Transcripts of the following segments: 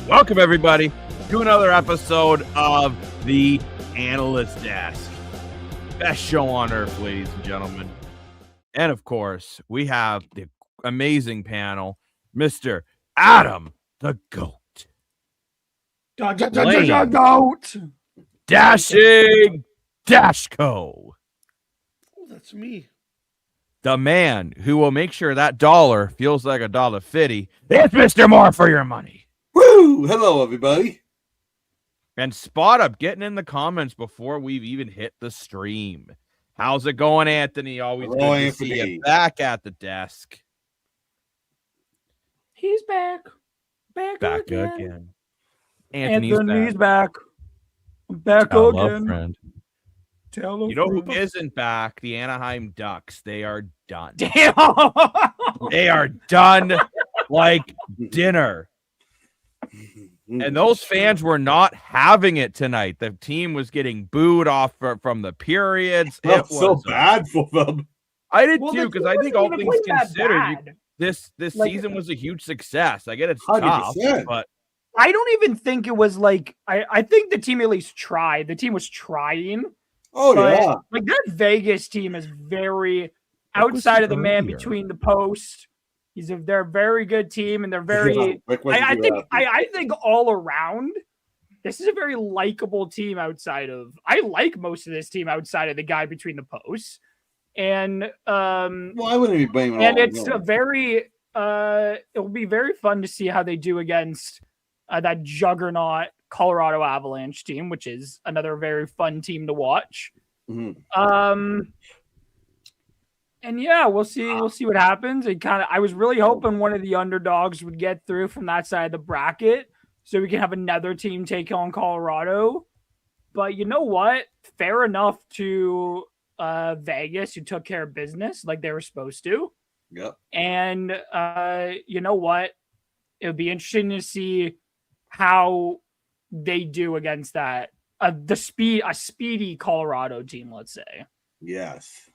Welcome, everybody, to another episode of the Analyst Desk. Best show on earth, ladies and gentlemen. And, of course, we have the amazing panel, Mr. Adam the Goat. Goat. Dashing Dashko. Oh, that's me. The man who will make sure that dollar feels like $1.50. It's Mr. More for your money. Woo! Hello, everybody. And Spot Up getting in the comments before we've even hit the stream. How's it going, Anthony? Always Hello, good to Anthony. see you back at the desk. He's back. Back again. Anthony's back. Back Hello, again. friend. Tell You know who isn't back? The Anaheim Ducks. They are done. Damn. They are done like dinner. And those fans were not having it tonight. The team was getting booed off from the periods. It It was so bad for them. I did Well, too, the because team I think wasn't all even things playing that considered, bad. this Like- season was a huge success. I get it's tough, 100%. but I don't even think it was like I think the team at least tried. The team was trying. Oh, But, yeah. like that Vegas team is very outside of the man earlier. between the posts. They're a very good team, and they're very. Rick wasn't I too think happy. I think all around, this is a very likable team outside of. I like most of this team outside of the guy between the posts, and Well, I wouldn't be blaming and all it's of them. a very it will be very fun to see how they do against that juggernaut Colorado Avalanche team, which is another very fun team to watch. Mhm. And yeah, we'll see what happens. I was really hoping one of the underdogs would get through from that side of the bracket so we can have another team take on Colorado. But you know what? Fair enough to Vegas, who took care of business like they were supposed to. Yep. And you know what? It would be interesting to see how they do against that a speedy Colorado team, let's say. Yes.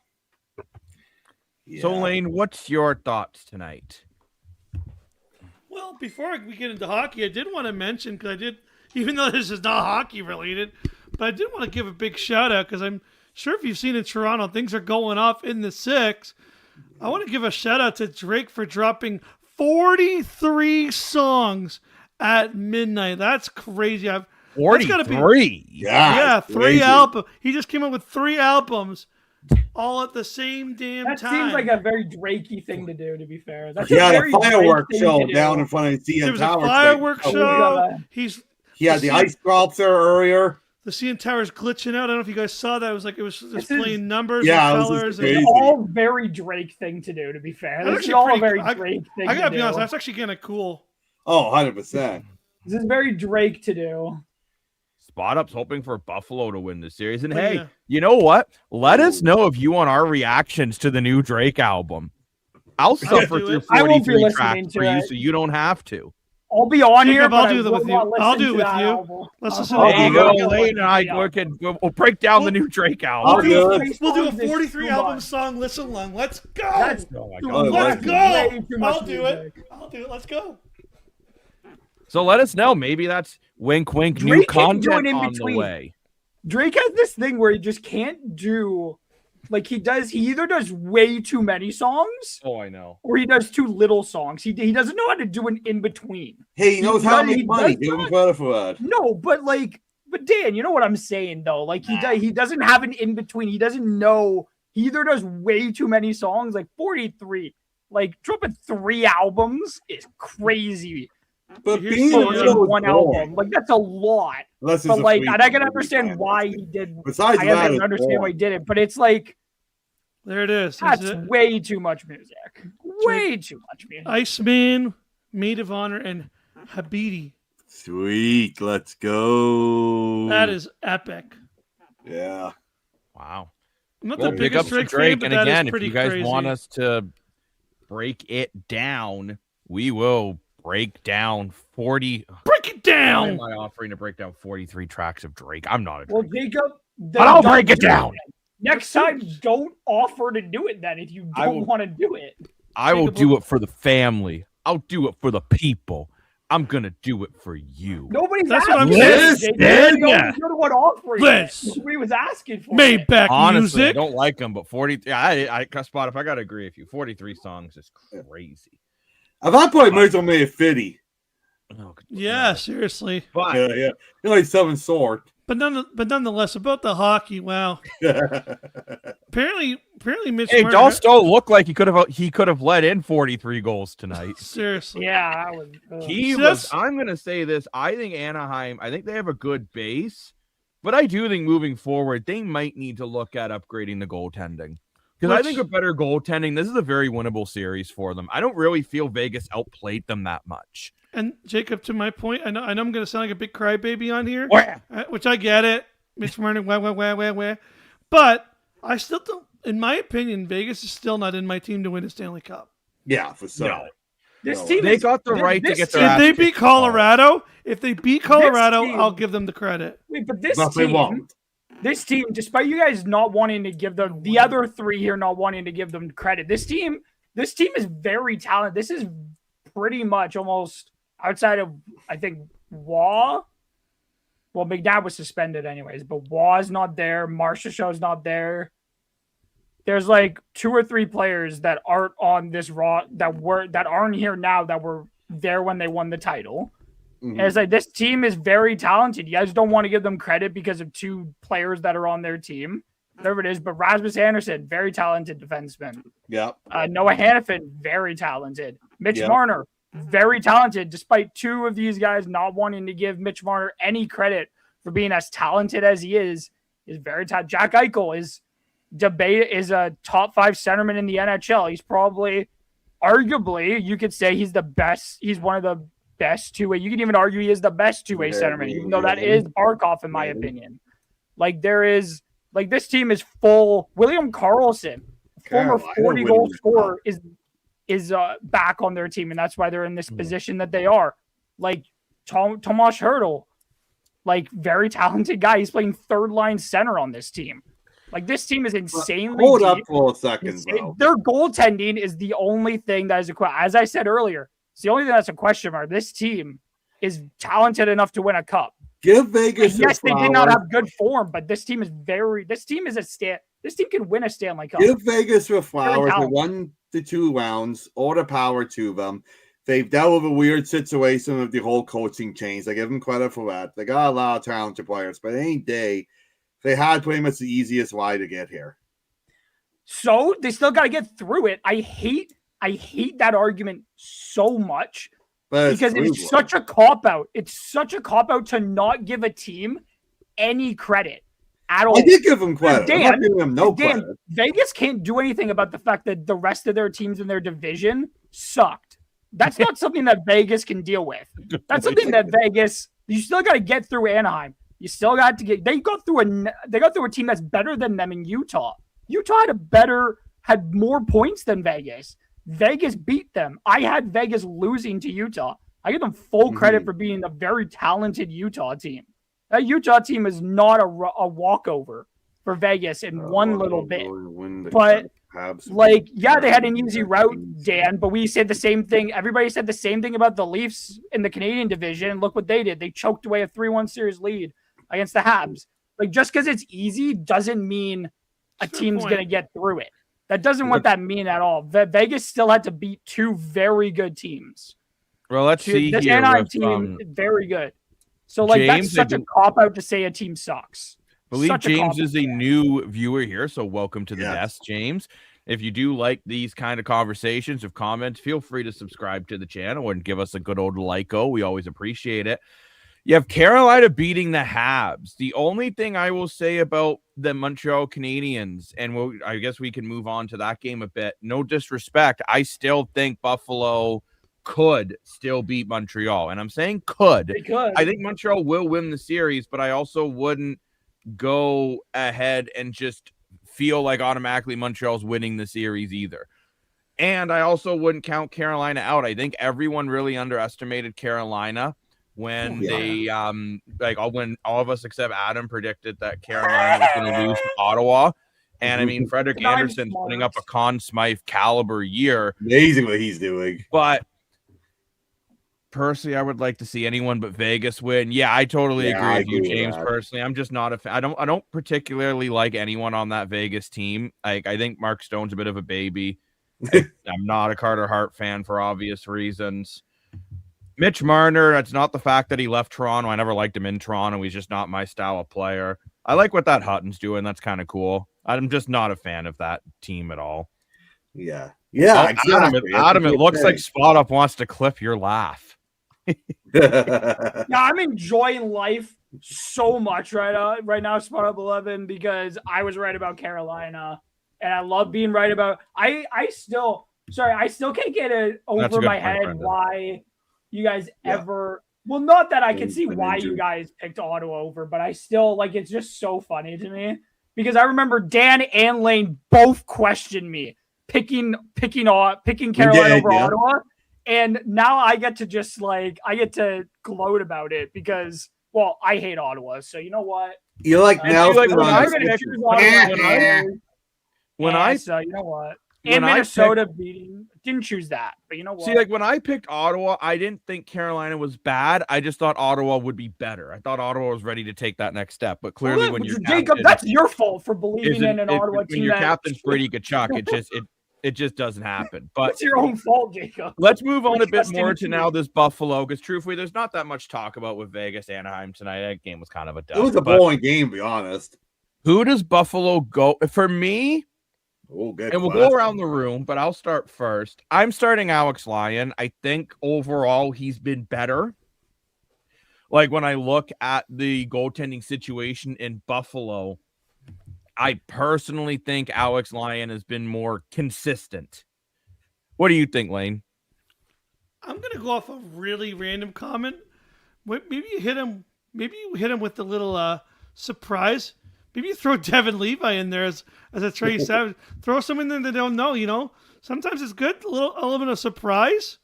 Yeah. So Lane, what's your thoughts tonight? Well, before we get into hockey, I did want to mention, because I did, even though this is not hockey related, but I did want to give a big shout out, because I'm sure if you've seen in Toronto, things are going off in the six. I want to give a shout out to Drake for dropping 43 songs at midnight. That's crazy. 43. Yeah, it's 3 crazy. albums. He just came up with 3 albums all at the same damn That time. seems like a very Drakey thing to do, to be fair. That's He had a very Drake fireworks thing show to do. down in front of the There CN was a Tower. fireworks Oh, show. yeah. He had the ice sculpture earlier. The CN Tower's glitching out. I don't know if you guys saw that. It was just This is- playing numbers Yeah, it and was just colors. crazy. And It's all very Drake thing to do, to be fair. That's This is actually all a pretty- very I- Drake thing I gotta to be honest, do. that's actually kind of cool. Oh, 100%. This is very Drake to do. Spot Up's hoping for Buffalo to win the series. And Oh, hey, yeah. you know what? Let us know if you want our reactions to the new Drake album. I'll suffer do through it. I won't be 43 listening tracks to for you, it. so you don't have to. I'll be on Jacob, here, I'll but do I that will with you. not I'll listen do it to with that you. album. Let's listen There to you Oh, go, yeah. Lane, and I we'll break down the new Drake album. We'll do, good. we'll do a Songs is 43 too album much. song listen along. Let's go. That's Oh my too God. Oh, Let's that's go. way too much I'll do music. it. I'll do it. Let's go. So let us know. Maybe that's wink, wink, new Drake can do it content in on between. the way. Drake has this thing where he just can't do, like he either does way too many songs Oh, I know. or he does too little songs. He doesn't know how to do an in between. Hey, he knows how to He make money. does Give him not- credit for that. No, but Dan, you know what I'm saying though? Like he doesn't have an in between. He doesn't know. He either does way too many songs, like 43. Like dropping 3 albums is crazy But Here's being the- in the middle in is one boring. album. Like that's a lot. Unless it's But a like, free and I can movie understand time, why that's he it. did. Besides I that, can it's understand why boring. he did it, but it's like There it is. that's Is it? way too much music. Way too much music. Iceman, Maid of Honor, and Habidi. Sweet, let's go. That is epic. Yeah. Wow. I'm not Well, the pick up biggest some Drake fan, Drake, but and that is again, if pretty you guys crazy. want us to break it down, we will break down 40. Break it Why down. am I offering to break down 43 tracks of Drake? I'm not a Well, Drake. Jacob, But I'll break it down. Next time, don't offer to do it then if you I will- don't want to do it. I will Jacob, do it for the family. I'll do it for the people. I'm going to do it for you. Nobody's That's what I'm asking. saying. Jacob. Listen. You're the one offering Liz. it. Nobody was asking for it. Maybach Honestly, I music. don't like them, but 40. Yeah, I Spot, if I got to agree with you, 43 songs is crazy. At that point, might as well make it 50. Oh, Yeah, seriously. But Yeah. You're like 7 sort. But nonetheless, about the hockey, wow. Apparently Mitch hey, Marner- Dahl still looked like he could have let in 43 goals tonight. Seriously. Yeah, I was. He See, was. that's- I'm going to say this. I think Anaheim. I think they have a good base, but I do think moving forward they might need to look at upgrading the goaltending because I Which- think with better goaltending, this is a very winnable series for them. I don't really feel Vegas outplayed them that much. And Jacob, to my point, I know I'm going to sound like a big crybaby on here, Wah. which I get it. Mitch Marner, wah. But I still don't, in my opinion, Vegas is still not in my team to win a Stanley Cup. Yeah, for sure. No. This No. team They is, got the right to this get their team- ass If they kicked beat Colorado, team- I'll give them the credit. Wait, but this But they team, won't. despite you guys not wanting to give them the other three here, not wanting to give them credit, this team is very talented. This is pretty much almost outside of, I think, Waugh. Well, McNabb was suspended anyways, but Waugh's not there. Marchessault's not there. There's like 2 or 3 players that aren't on this that aren't here now that were there when they won the title. Mhm. And it's like this team is very talented. You guys don't want to give them credit because of 2 players that are on their team, whatever it is. But Rasmus Anderson, very talented defenseman. Yeah. Noah Hannafin, very talented. Mitch Yep. Marner, very talented, despite 2 of these guys not wanting to give Mitch Marner any credit for being as talented as he is very talented. Jack Eichel is a top 5 centerman in the NHL. He's probably, arguably, you could say he's the best. He's one of the best 2-way. You can even argue he is the best 2-way centerman, even though that is Barkov, in my opinion. Like this team is full. William Karlsson, former Carolina 40-goal wouldn't- scorer, is back on their team, and that's why they're in this position that they are. Like Tomas Hertl, like very talented guy. He's playing 3rd-line center on this team. Like this team is insanely Hold up deep. for a second, bro. Their goaltending is the only thing that is as I said earlier, it's the only thing that's a question mark. This team is talented enough to win a cup. Give Vegas And yes, their they did not flowers. have good form, but this team can win a Stanley Cup. Give Vegas their flowers. They talented. won the 2 rounds. All the power to them. They've dealt with a weird situation with the whole coaching change. I give them credit for that. They got a lot of talented players, but any day, they had pretty much the easiest way to get here. So they still got to get through it. I hate that argument so much But because true, it's bro. such a cop out. It's such a cop out to not give a team any credit at all. I did give them credit. I'm not Dan, giving them no Dan, credit. Vegas can't do anything about the fact that the rest of their teams in their division sucked. That's not something that Vegas can deal with. That's something that Vegas, you still got to get through Anaheim. You still got to get. They go through a team that's better than them in Utah. Utah had more points than Vegas. Vegas beat them. I had Vegas losing to Utah. I give them full credit for being a very talented Utah team. That Utah team is not a walkover for Vegas in one little bit. But, like, yeah, they had an easy route, Dan, but we said the same thing. Everybody said the same thing about the Leafs in the Canadian division. Look what they did. They choked away a 3-1 series lead against the Habs. Like, just because it's easy doesn't mean a team's going to get through it. That doesn't what that mean at all. Vegas still had to beat 2 very good teams. Well, let's see This here. Anaheim With, team, very good. So, like, James, that's such a cop-out to say a team sucks. I believe Such a James cop-out. is a new viewer here, so welcome to the Yes. desk, James. If you do like these kind of conversations of comments, feel free to subscribe to the channel and give us a good old like-o. We always appreciate it. You have Carolina beating the Habs. The only thing I will say about the Montreal Canadiens, and I guess we can move on to that game a bit. No disrespect, I still think Buffalo could still beat Montreal, and I'm saying could. They could. I think Montreal will win the series, but I also wouldn't go ahead and just feel like automatically Montreal's winning the series either. And I also wouldn't count Carolina out. I think everyone really underestimated Carolina when they when all of us except Adam predicted that Carolina was going to lose to Ottawa. And I mean, Frederik Andersen's putting up a Conn Smythe caliber year. Amazing what he's doing. But personally, I would like to see anyone but Vegas win. Yeah, I totally agree with you, James. Personally, I'm just not a fan. I don't particularly like anyone on that Vegas team. I think Mark Stone's a bit of a baby. I'm not a Carter Hart fan for obvious reasons. Mitch Marner, it's not the fact that he left Toronto. I never liked him in Toronto. He's just not my style of player. I like what that Hutton's doing. That's kind of cool. I'm just not a fan of that team at all. Yeah. Exactly. Adam, it looks like Spot Up wants to clip your laugh. Yeah, I'm enjoying life so much right now, Spot Up 11, because I was right about Carolina. And I love being right about. I still can't get it over my head why you guys ever. Well, not that I can see why you guys picked Ottawa over, but I still it's just so funny to me because I remember Dan and Lane both questioned me picking Carolina over Ottawa, and now I get to just gloat about it because I hate Ottawa, so you know what? You're like now. So you know what? And Minnesota didn't choose that, but you know what? See, when I picked Ottawa, I didn't think Carolina was bad. I just thought Ottawa would be better. I thought Ottawa was ready to take that next step. But clearly, when you're Jacob, that's your fault for believing in an Ottawa team. When your captain's Brady Tkachuk, it just doesn't happen. But it's your own fault, Jacob. Let's move on a bit more to now this Buffalo, because truthfully, there's not that much talk about with Vegas Anaheim tonight. That game was kind of a dud. It was a boring game, to be honest. Who does Buffalo go for me? We'll go around the room, but I'll start first. I'm starting Alex Lyon. I think overall he's been better. When I look at the goaltending situation in Buffalo, I personally think Alex Lyon has been more consistent. What do you think, Lane? I'm going to go off a really random comment. Maybe you hit him with the little surprise. Maybe you throw Devin Levi in there as a Trey Savage. Throw someone in there they don't know, Sometimes it's good, a little element of surprise.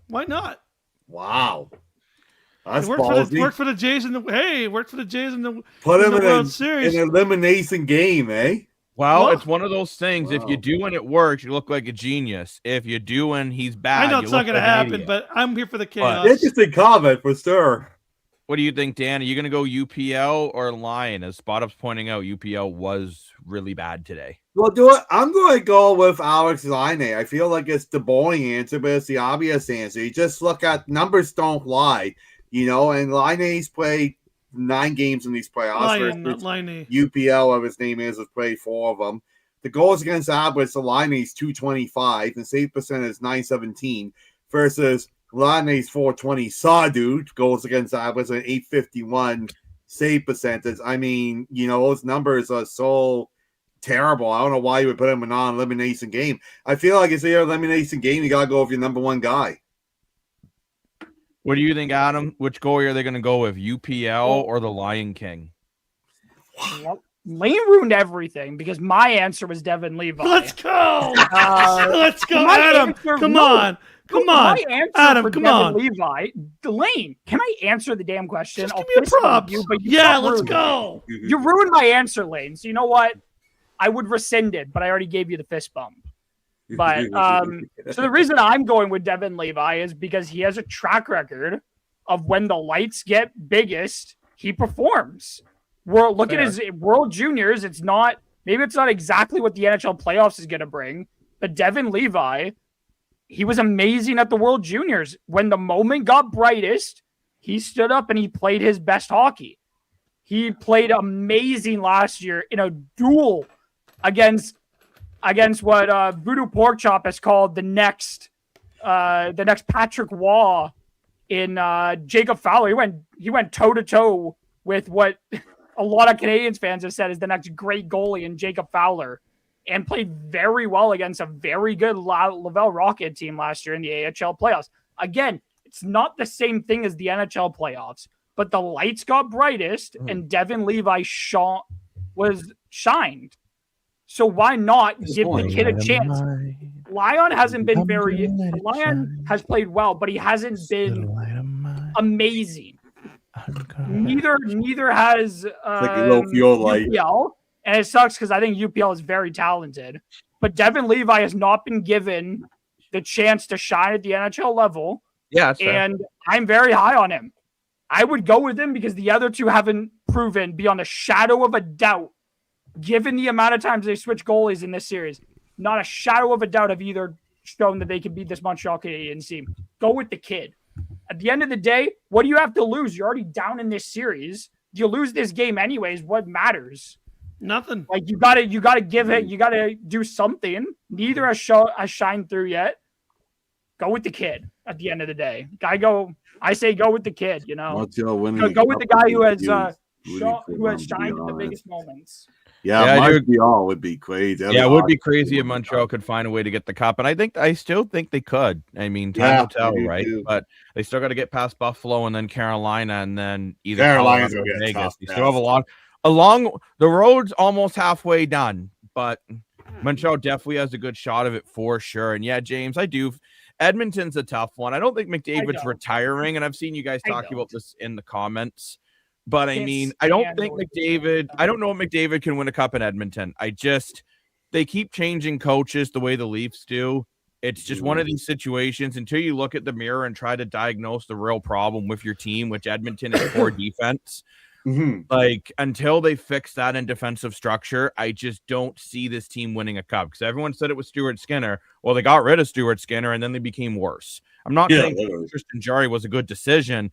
Why not? Wow. That's worked for the Jays in the Put him in the World Series. An elimination game, eh? Well, it's one of those things. Wow. If you do and it works, you look like a genius. If you do and he's bad, I know it's not going to happen, but I'm here for the chaos. Interesting comment for sure. What do you think, Dan? Are you going to go UPL or Lion? As Spot Up's pointing out, UPL was really bad today. Well, I'm going to go with Alex Lyon. I feel like it's the boring answer, but it's the obvious answer. You just look at numbers don't lie, and Lion's played 9 games in these playoffs. UPL, whatever his name is, has played 4 of them. The goals against Sabres, the Lion's 225, and save percentage is 917 versus Lion's 420. Sadu goes against Sabres at 851 save percentage. I mean, those numbers are so terrible. I don't know why you would put him in a non-elimination game. I feel like it's your elimination game. You got to go with your number one guy. What do you think, Adam? Which goalie are they going to go with, UPL or the Lion King? Well, Lane ruined everything because my answer was Devin Levi. Let's go. Let's go, Adam. Come on. My answer Adam, for come Devin on. Levi, Lane, can I answer the damn question? Just give me a prop. Let's go. You ruined my answer, Lane. So you know what? I would rescind it, but I already gave you the fist bump. But so the reason I'm going with Devin Levi is because he has a track record of when the lights get biggest, he performs. Look at his World Juniors. Maybe it's not exactly what the NHL playoffs is going to bring, but Devin Levi, he was amazing at the World Juniors. When the moment got brightest, he stood up and he played his best hockey. He played amazing last year in a duel against what Voodoo Porkchop has called the next Patrick Waugh in Jacob Fowler. He went toe to toe with what a lot of Canadiens fans have said is the next great goalie in Jacob Fowler, and played very well against a very good Laval Rocket team last year in the AHL playoffs. Again, it's not the same thing as the NHL playoffs, but the lights got brightest and Devin Levi shined. So why not give the kid a chance? Lion hasn't been Lion has played well, but he hasn't been amazing. Neither has UPL, and it sucks because I think UPL is very talented. But Devin Levi has not been given the chance to shine at the NHL level. Yeah, and I'm very high on him. I would go with him because the other two haven't proven beyond a shadow of a doubt, given the amount of times they switch goalies in this series. Not a shadow of a doubt have either shown that they can beat this Montreal Canadiens team. Go with the kid. At the end of the day, what do you have to lose? You're already down in this series. You lose this game anyways. What matters? Nothing. Like you gotta give it. You gotta do something. Neither has shined through yet. Go with the kid. At the end of the day, I say go with the kid. You know, go with the guy who has shined in the biggest moments. Yeah, Montreal would be crazy. It would be crazy if Montreal could find a way to get the cup, and I still think they could. I mean, time will tell, right? Too. But they still got to get past Buffalo and then Carolina and then either Carolina's Colorado or gonna get Vegas. tough You still have a lot along the road's almost halfway done, but Montreal definitely has a good shot of it for sure. And yeah, James, I do. Edmonton's a tough one. I don't think McDavid's retiring, and I've seen you guys talking about this in the comments. But I mean, I don't think McDavid. I don't know if McDavid can win a cup in Edmonton. They keep changing coaches the way the Leafs do. It's just one of these situations until you look at the mirror and try to diagnose the real problem with your team, which Edmonton is poor defense. Like until they fix that in defensive structure, I just don't see this team winning a cup because everyone said it was Stuart Skinner. Well, they got rid of Stuart Skinner and then they became worse. I'm not saying Tristan Jarry was a good decision.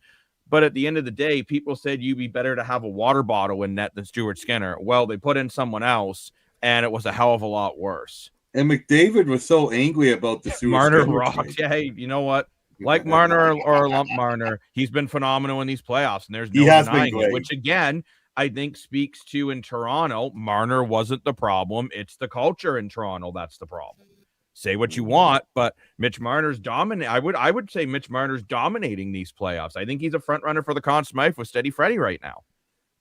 But at the end of the day, people said you'd be better to have a water bottle in net than Stuart Skinner. Well, they put in someone else, and it was a hell of a lot worse. And McDavid was so angry about the Marner rocked. Yeah, hey, you know what? Like Marner or Lump Marner, he's been phenomenal in these playoffs, and there's no denying it. Which again, I think speaks to in Toronto, Marner wasn't the problem. It's the culture in Toronto that's the problem. Say what you want, but Mitch Marner's dominant. I would say Mitch Marner's dominating these playoffs. I think he's a front runner for the Conn Smythe with Steady Freddy right now.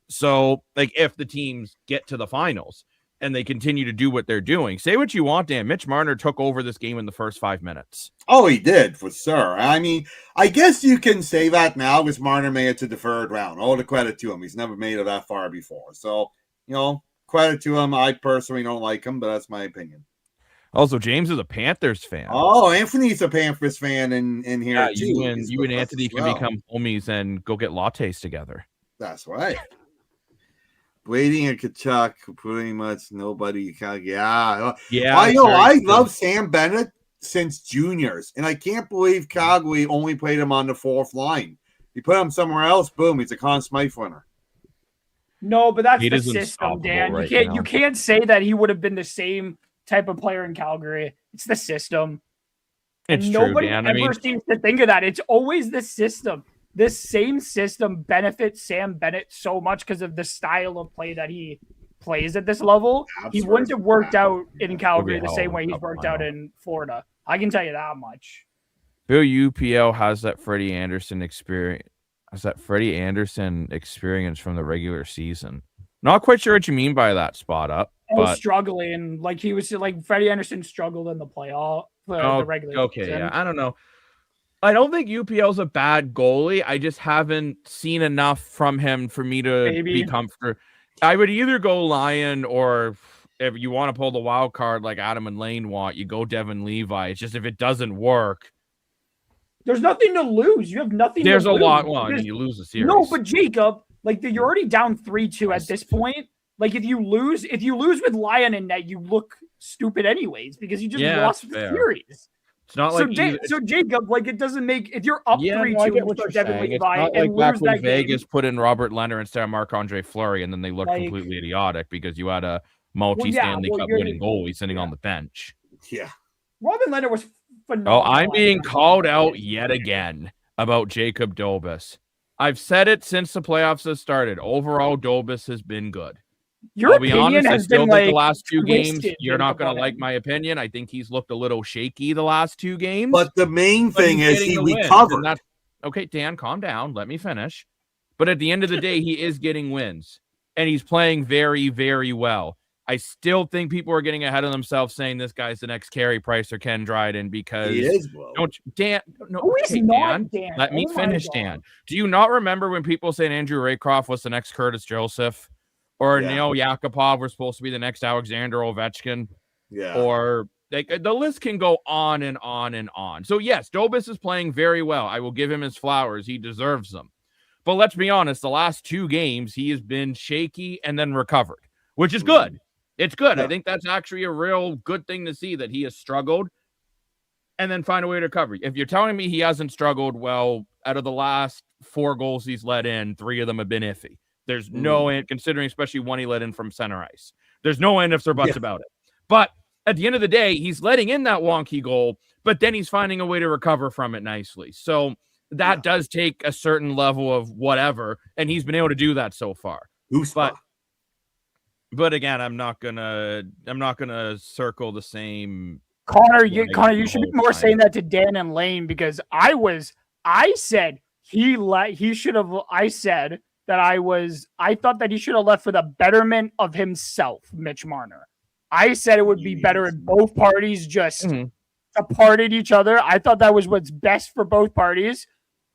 So, like, if the teams get to the finals and they continue to do what they're doing, say what you want, Dan. Mitch Marner took over this game in the first 5 minutes. Oh, he did for sure. I mean, I guess you can say that now because Marner made it to the third round. All the credit to him. He's never made it that far before. So, credit to him. I personally don't like him, but that's my opinion. Also, James is a Panthers fan. Oh, Anthony's a Panthers fan in here. Yeah, you and Anthony can become homies and go get lattes together. That's right. Brady and Kachuk, pretty much nobody. I love Sam Bennett since juniors, and I can't believe Calgary only played him on the fourth line. You put him somewhere else, boom, he's a Conn Smythe winner. No, but that's the system, Dan. You can't say that he would have been the same type of player in Calgary. It's the system. It's and true, nobody Dan. ever seems to think of that. It's always the system. This same system benefits Sam Bennett so much because of the style of play that he plays at this level. He wouldn't have worked out in Calgary the same way he's worked out in Florida. I can tell you that much. Bill UPL has that Freddie Anderson experience. From the regular season. Not quite sure what you mean by that, Spot Up. But struggling, like he was like Freddie Anderson struggled in the playoff, the regular season. Yeah, I don't know. I don't think UPL's a bad goalie. I just haven't seen enough from him for me to be comfortable. I would either go Lion or if you want to pull the wild card like Adam and Lane want, you go Devin Levi. It's just if it doesn't work. There's nothing to lose. You have nothing There's to lose. There's a lot. Well, I mean, you lose the series. No, but Jacob, like you're already down 3-2 at this point. Like if you lose with Lion in net, you look stupid anyways because you just lost the series. It's not like so Jacob, like it doesn't make if you're up 3-2 and start Devin Levi and like lose that Vegas game. Put in Robert Leonard instead of Marc-Andre Fleury, and then they looked completely idiotic because you had a multi-Stanley Cup winning goalie sitting on the bench. Yeah, Robin Leonard was phenomenal. Oh, I'm being called out yet again about Jacob Dobas. I've said it since the playoffs have started. Overall, Dobas has been good. Your I'll be opinion honest, has I still been think like the last two games, you're not going about to like my opinion. I think he's looked a little shaky the last two games. But the main thing is he recovered. Okay, Dan, calm down. Let me finish. But at the end of the day, he is getting wins, and he's playing very, very well. I still think people are getting ahead of themselves saying this guy's the next Carey Price or Ken Dryden because He is, bro. Dan. No, Who is okay, not Dan. Dan? Let me Oh my finish, God. Dan. Do you not remember when people said Andrew Raycroft was the next Curtis Joseph, or Yeah. Neil Yakupov was supposed to be the next Alexander Ovechkin, Yeah. or like the list can go on and on and on. So yes, Dobis is playing very well. I will give him his flowers. He deserves them. But let's be honest, the last 2 games he has been shaky and then recovered, which is good. It's good. Yeah. I think that's actually a real good thing to see that he has struggled and then find a way to recover. If you're telling me he hasn't struggled, well, out of the last 4 goals he's let in, 3 of them have been iffy. There's no end, considering especially one he let in from center ice. There's no end ifs or buts about it. But at the end of the day, he's letting in that wonky goal, but then he's finding a way to recover from it nicely. So that does take a certain level of whatever, and he's been able to do that so far. But again, I'm not gonna circle the same. Connor, you should be more saying that to Dan and Lane because I said he should have. I said that I thought that he should have left for the betterment of himself, Mitch Marner. I said it would be better if both parties just supported each other. I thought that was what's best for both parties.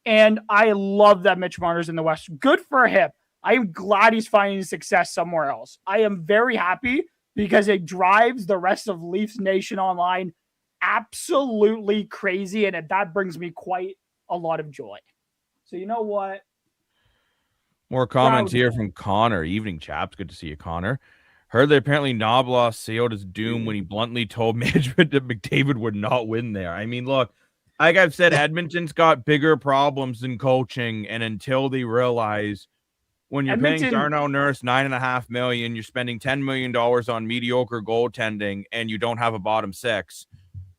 And I love that Mitch Marner's in the West. Good for him. I am glad he's finding success somewhere else. I am very happy because it drives the rest of Leafs Nation online absolutely crazy. And that brings me quite a lot of joy. So you know what? More comments here from Connor. Evening, chaps. Good to see you, Connor. Heard that apparently Knobloch sealed his doom when he bluntly told management that McDavid would not win there. I mean, look, like I've said, Edmonton's got bigger problems than coaching, and until they realize when you're paying Darnell Nurse $9.5 million, you're spending $10 million on mediocre goaltending, and you don't have a bottom 6,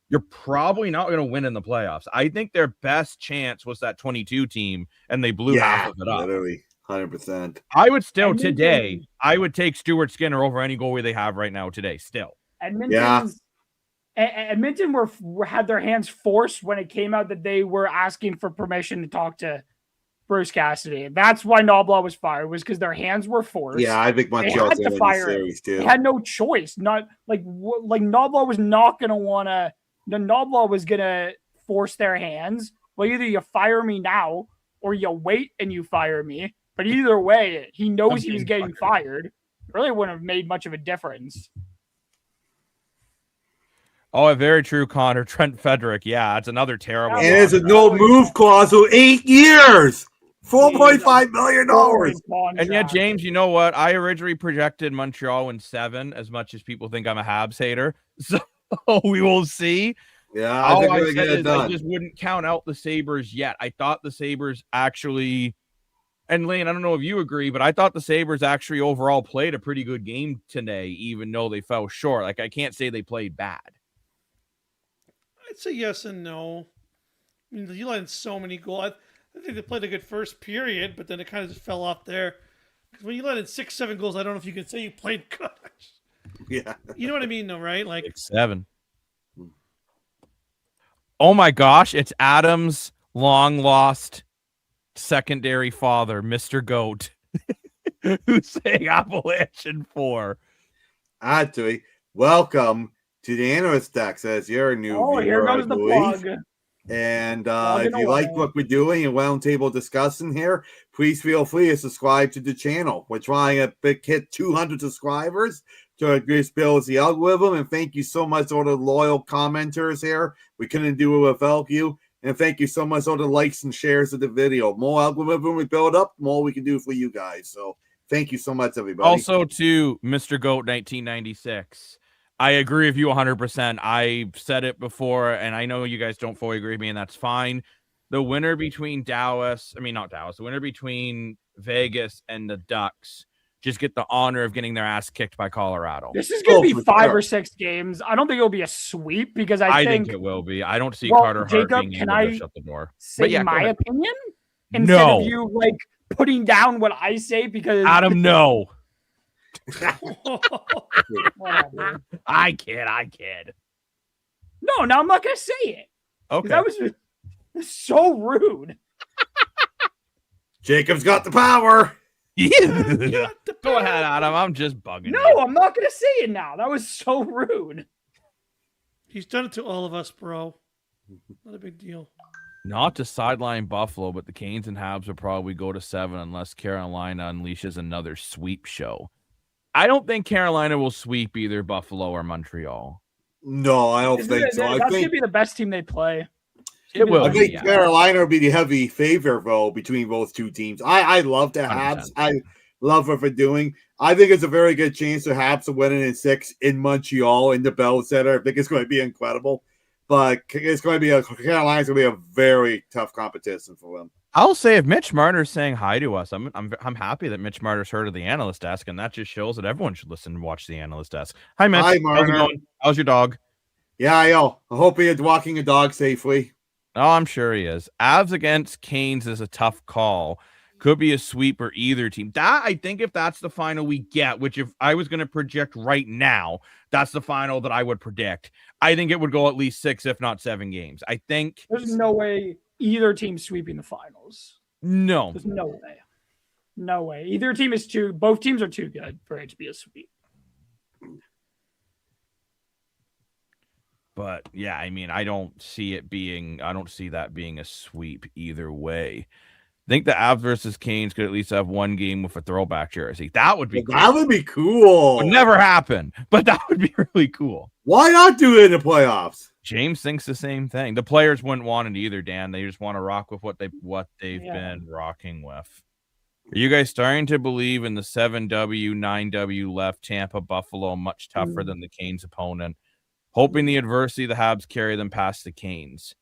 you're probably not going to win in the playoffs. I think their best chance was that 22 team, and they blew half of it up. Literally, 100%. I would still today. I would take Stuart Skinner over any goalie they have right now today. Still, Edmonton had their hands forced when it came out that they were asking for permission to talk to Bruce Cassidy. That's why Knobloch was fired, was because their hands were forced. Yeah, I think Montreal had to fire him. They had no choice. Not like Knobloch was not going to want to. Knobloch was going to force their hands. Well, either you fire me now or you wait and you fire me. But either way, he knows he was getting fired. It really wouldn't have made much of a difference. Oh, very true, Connor. Trent Frederick. Yeah, it's another terrible. And it's a no move clause for 8 years. $4.5 million. And yet, James, you know what? I originally projected Montreal in 7, as much as people think I'm a Habs hater. So we will see. Yeah, I just wouldn't count out the Sabres yet. I thought the Sabres actually, and Lane, I don't know if you agree, but I thought the Sabres actually overall played a pretty good game today, even though they fell short. Like, I can't say they played bad. I'd say yes and no. I mean, you let in so many goals. I think they played a good first period, but then it kind of just fell off there. Because when you let in 6-7 goals, I don't know if you can say you played good. Yeah. You know what I mean, though, right? Like 6-7. Oh my gosh, it's Adam's long-lost secondary father, Mr. Goat, who's saying Appalachian 4. Actually, welcome to the Analyst Desk as your new viewer, here goes the plug. And if you like what we're doing and roundtable discussing here, please feel free to subscribe to the channel. We're trying to hit 200 subscribers to this build the algorithm. And thank you so much, all the loyal commenters here. We couldn't do it without you. And thank you so much, all the likes and shares of the video. More algorithm we build up, more we can do for you guys. So thank you so much, everybody. Also to Mr. Goat 1996. I agree with you 100%. I said it before, and I know you guys don't fully agree with me, and that's fine. The winner between the winner between Vegas and the Ducks just get the honor of getting their ass kicked by Colorado. This is going to be 5 or 6 games. I don't think it'll be a sweep because I think it will be. I don't see Carter Hart being able to shut the door. Say my opinion instead of you like putting down what I say because Adam, no. I kid. No, now I'm not gonna say it. Okay. That was so rude. Jacob's got the power. Yeah. Go ahead, Adam. I'm just bugging No, you. I'm not going to say it now. That was so rude. He's done it to all of us, bro. Not a big deal. Not to sideline Buffalo, but the Canes and Habs will probably go to 7 unless Carolina unleashes another sweep show. I don't think Carolina will sweep either Buffalo or Montreal. No, I don't think so. That's going to be the best team they play. It will. I think Yeah. Carolina will be the heavy favorite, though, between those two teams. I love the Habs. 100%. I love what they're doing. I think it's a very good chance the Habs to win it in 6 in Montreal in the Bell Center. I think it's going to be incredible. But it's going to be Carolina's going to be a very tough competition for them. I'll say if Mitch Marner's saying hi to us, I'm happy that Mitch Marner's heard of the Analyst Desk, and that just shows that everyone should listen and watch the Analyst Desk. Hi, Mitch. Hi, How's it Marner. going? How's your dog? Yeah, I hope he is walking a dog safely. Oh, I'm sure he is. Avs against Canes is a tough call. Could be a sweep or either team. That I think if that's the final we get, which if I was going to project right now, that's the final that I would predict. I think it would go at least 6, if not 7 games. I think There's no way either team's sweeping the finals. no. There's no way. No way. Either team is both teams are too good for it to be a sweep. But yeah, I mean, I don't see that being a sweep either way. I think the Avs versus Canes could at least have one game with a throwback jersey. That would be cool. That would be cool. Would never happen, but that would be really cool. Why not do it in the playoffs? James thinks the same thing. The players wouldn't want it either, Dan. They just want to rock with what they've been rocking with. Are you guys starting to believe in the 7W, 9W left Tampa Buffalo much tougher than the Canes opponent? Hoping the adversity of the Habs carry them past the Canes.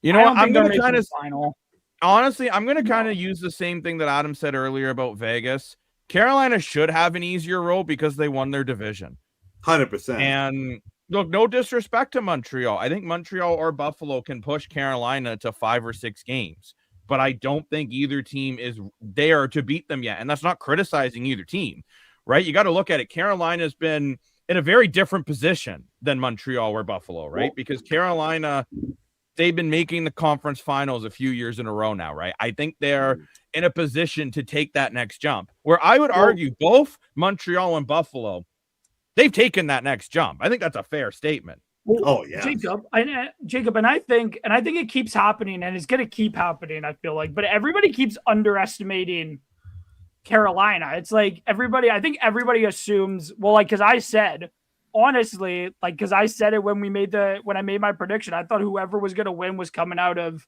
You know, I'm going to kind of final. Honestly, I'm going to kind of use the same thing that Adam said earlier about Vegas. Carolina should have an easier role because they won their division. 100%. And look, no disrespect to Montreal. I think Montreal or Buffalo can push Carolina to 5 or 6 games. But I don't think either team is there to beat them yet. And that's not criticizing either team, right? You got to look at it. Carolina's been in a very different position than Montreal or Buffalo, right? Because Carolina, they've been making the conference finals a few years in a row now, right? I think they're in a position to take that next jump, where I would argue both Montreal and Buffalo, they've taken that next jump. I think that's a fair statement. Well, yeah, Jacob, and I think it keeps happening, and it's going to keep happening. I feel like, but everybody keeps underestimating Carolina. It's like I think everybody assumes, well, like, because I said, honestly, like, because I said it when I made my prediction, I thought whoever was going to win was coming out of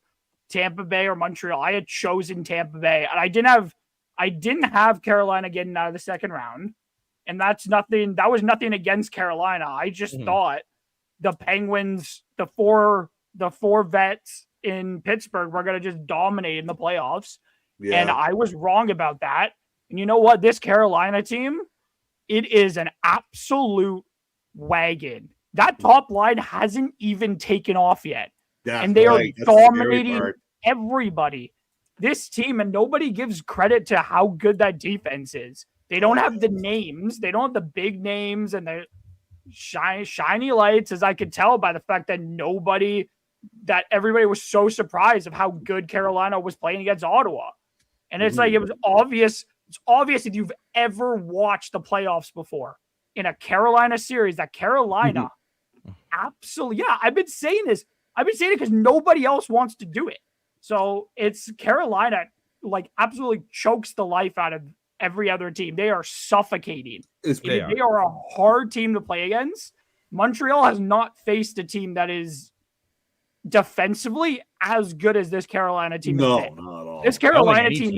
Tampa Bay or Montreal. I had chosen Tampa Bay, and I didn't have Carolina getting out of the second round, and that was nothing against Carolina. I just thought the Penguins, the four vets in Pittsburgh were going to just dominate in the playoffs. Yeah. And I was wrong about that. And you know what? This Carolina team, it is an absolute wagon. That top line hasn't even taken off yet. And they are dominating everybody. This team, and nobody gives credit to how good that defense is. They don't have the names. They don't have the big names and the shiny lights, as I could tell by the fact that everybody was so surprised of how good Carolina was playing against Ottawa. And it's like, it was obvious. It's obvious if you've ever watched the playoffs before in a Carolina series that Carolina absolutely, I've been saying this. I've been saying it because nobody else wants to do it. So it's Carolina, like, absolutely chokes the life out of every other team. They are suffocating. They are a hard team to play against. Montreal has not faced a team that is defensively as good as this Carolina team. No, not at all. This Carolina team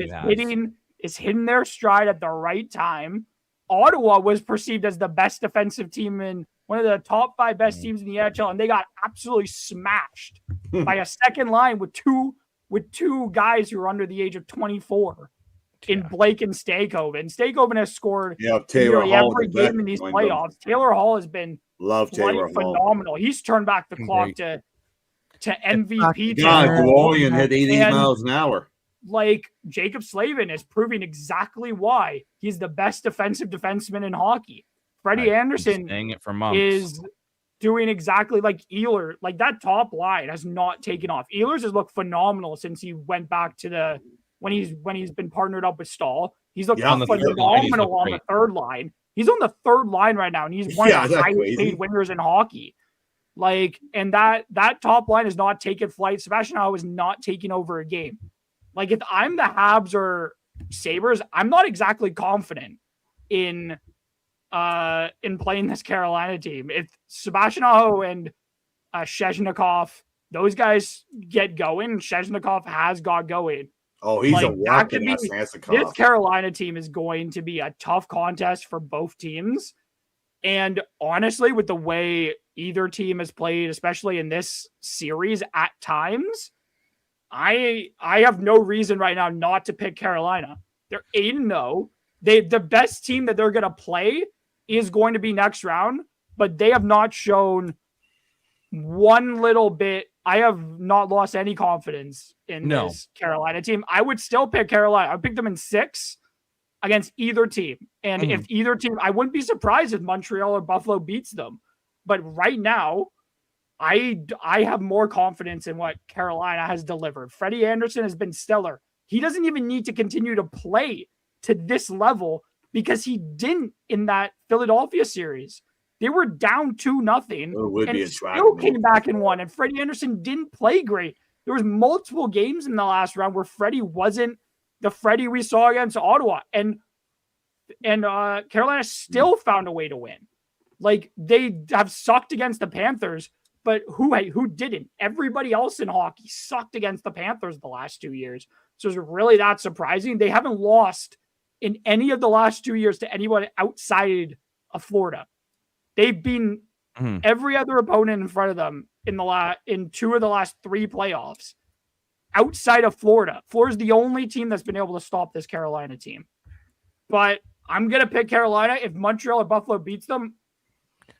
is hitting their stride at the right time. Ottawa was perceived as the best defensive team in one of the top 5 best teams in the NHL, and they got absolutely smashed by a second line with two guys who are under the age of 24 in Blake and Stakeoven. Stakeoven has scored nearly every game in these playoffs. Taylor Hall has been phenomenal. He's turned back the clock to MVP. Dorian hit 80 miles an hour. Like, Jacob Slavin is proving exactly why he's the best defensive defenseman in hockey. Freddie Anderson is doing exactly like Ehlers. Like, that top line has not taken off. Ehlers has looked phenomenal since he went back to when he's been partnered up with Stahl. He's looked Yeah, on the third line, phenomenal on the third line. He's on the third line right now, and he's one of the highest paid wingers in hockey. Like, and that top line is not taking flight. Sebastian Aho is not taking over a game. Like, if I'm the Habs or Sabres, I'm not exactly confident in playing this Carolina team. If Sebastian Aho and Shezhnikov, those guys get going, Shezhnikov has got going. Oh, he's a weapon. This Carolina team is going to be a tough contest for both teams. And honestly, with the way either team has played, especially in this series at times, I have no reason right now not to pick Carolina. They're 8-0. The best team that they're going to play is going to be next round, but they have not shown one little bit. I have not lost any confidence in this Carolina team. I would still pick Carolina. I would pick them in 6 against either team. And if either team, I wouldn't be surprised if Montreal or Buffalo beats them. But right now, I have more confidence in what Carolina has delivered. Freddie Anderson has been stellar. He doesn't even need to continue to play to this level because he didn't in that Philadelphia series. They were down 2-0 and still came back and won. And Freddie Anderson didn't play great. There was multiple games in the last round where Freddie wasn't the Freddie we saw against Ottawa. And Carolina still found a way to win. Like, they have sucked against the Panthers, but who didn't? Everybody else in hockey sucked against the Panthers the last 2 years. So it's really that surprising. They haven't lost in any of the last 2 years to anyone outside of Florida. They've been every other opponent in front of them in 2 of the last 3 playoffs outside of Florida. Florida's the only team that's been able to stop this Carolina team. But I'm going to pick Carolina. If Montreal or Buffalo beats them,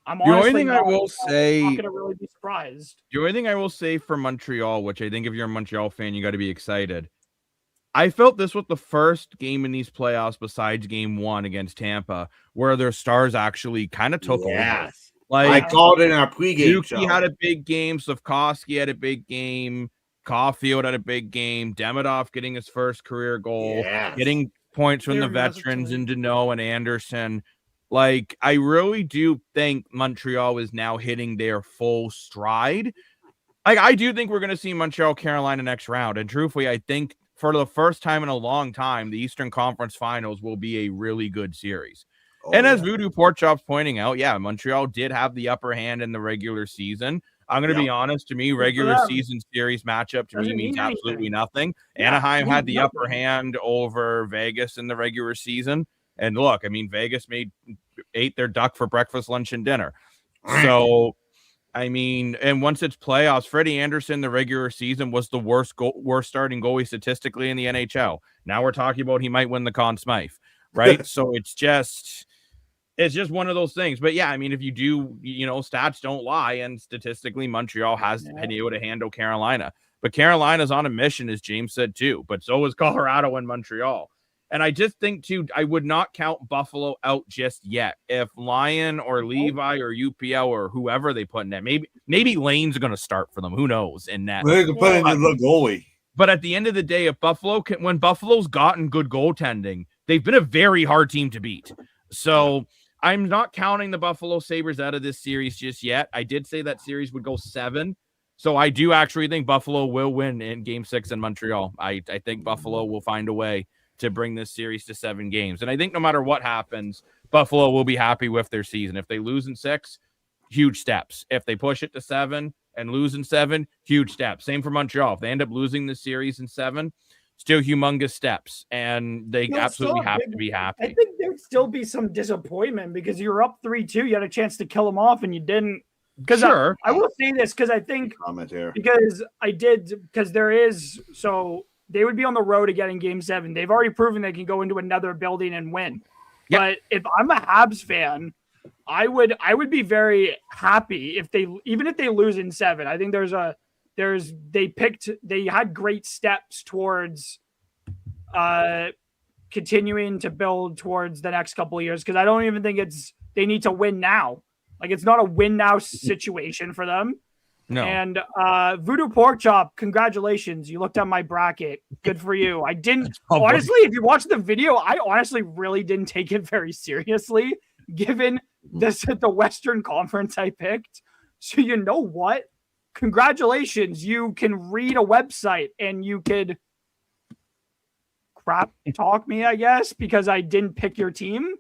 I'm honestly not going to really be surprised. The only thing I will say for Montreal, which I think if you're a Montreal fan, you got to be excited. I felt this was the first game in these playoffs besides game 1 against Tampa where their stars actually kind of took over. Like, I called it in our pregame show. Yuki had a big game. Slavkovsky had a big game. Caulfield had a big game. Demidov getting his first career goal. Getting points from the veterans in Deneau and Anderson. Like, I really do think Montreal is now hitting their full stride. Like, I do think we're going to see Montreal, Carolina next round. And truthfully, I think for the first time in a long time, the Eastern Conference Finals will be a really good series. As Voodoo Porkchop's pointing out, Montreal did have the upper hand in the regular season. I'm going to be honest, to me, regular season series matchup to me means absolutely nothing. Anaheim had the upper hand over Vegas in the regular season. And look, I mean, Vegas ate their duck for breakfast, lunch, and dinner. So, I mean, and once it's playoffs, Freddie Anderson, the regular season, was the worst starting goalie statistically in the NHL. Now we're talking about he might win the Conn Smythe, right? So it's just one of those things. But yeah, I mean, if you do, stats don't lie, and statistically, Montreal has been able to handle Carolina. But Carolina's on a mission, as James said too. But so is Colorado and Montreal. And I just think, too, I would not count Buffalo out just yet. If Lyon or Levi or UPL or whoever they put in that, maybe Lane's going to start for them. Who knows? In that, they can put in the goalie. But at the end of the day, if when Buffalo's gotten good goaltending, they've been a very hard team to beat. So I'm not counting the Buffalo Sabres out of this series just yet. I did say that series would go 7. So I do actually think Buffalo will win in Game 6 in Montreal. I think Buffalo will find a way to bring this series to 7 games. And I think no matter what happens, Buffalo will be happy with their season. If they lose in 6, huge steps. If they push it to 7 and lose in 7, huge steps. Same for Montreal. If they end up losing the series in 7, still humongous steps. And they absolutely have to be happy. I think there'd still be some disappointment because you were up 3-2. You had a chance to kill them off and you didn't. Because I will say this because I think they would be on the road to getting Game 7. They've already proven they can go into another building and win. Yep. But if I'm a Habs fan, I would be very happy if they lose in 7. I think they had great steps towards continuing to build towards the next couple of years because I don't even think they need to win now. Like, it's not a win now situation for them. No. And Voodoo Pork Chop, congratulations. You looked at my bracket. Good for you. I didn't honestly, if you watch the video, I honestly really didn't take it very seriously, given the Western Conference I picked. So you know what? Congratulations. You can read a website and you could crap talk me, I guess, because I didn't pick your team.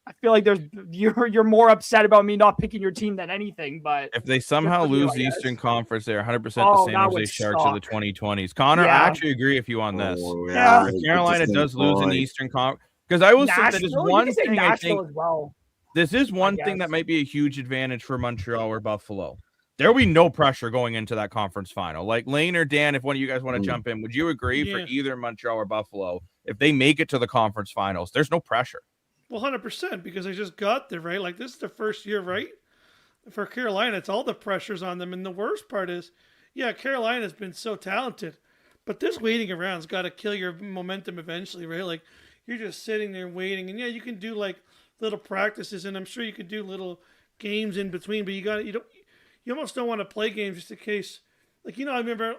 I feel like you're more upset about me not picking your team than anything. But if they somehow lose the Eastern Conference, they're 100% the San Jose Sharks of the 2020s. Connor, I actually agree with you on this. Yeah. If Carolina does lose in the Eastern Conference, because I will say that is one thing I think. This is one thing that might be a huge advantage for Montreal or Buffalo. There will be no pressure going into that conference final. Like Lane or Dan, if one of you guys want to jump in, would you agree for either Montreal or Buffalo, if they make it to the conference finals, there's no pressure? Well, 100%, because they just got there, right? Like, this is their first year, right? For Carolina, it's all the pressures on them. And the worst part is, Carolina's been so talented, but this waiting around's got to kill your momentum eventually, right? Like, you're just sitting there waiting. And, you can do, like, little practices, and I'm sure you could do little games in between, but you almost don't want to play games just in case. Like, I remember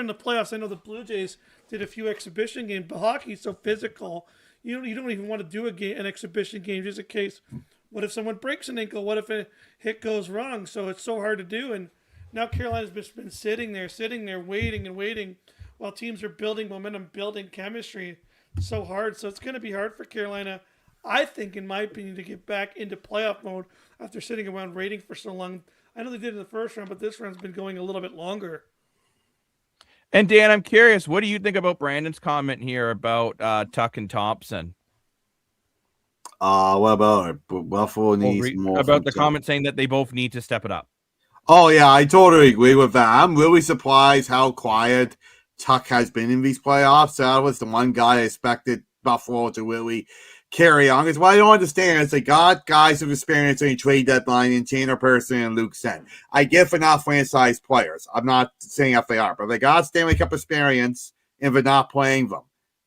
in the playoffs, I know the Blue Jays did a few exhibition games, but hockey's so physical. You don't even want to do an exhibition game just in case. What if someone breaks an ankle? What if a hit goes wrong? So it's so hard to do. And now Carolina's just been sitting there, waiting and waiting while teams are building momentum, building chemistry. It's so hard. So it's going to be hard for Carolina, I think, in my opinion, to get back into playoff mode after sitting around waiting for so long. I know they did in the first round, but this round's been going a little bit longer. And Dan, I'm curious, what do you think about Brandon's comment here about Tuck and Thompson? What about it? Buffalo needs more. About the comment saying that they both need to step it up. Oh, yeah, I totally agree with that. I'm really surprised how quiet Tuck has been in these playoffs. That was the one guy I expected Buffalo to really carry on. Because what I don't understand is they got guys with experience in a trade deadline in Tanner Person and Luke Sen. I get they're not franchise players. I'm not saying if they are, but they got Stanley Cup experience and they're not playing them,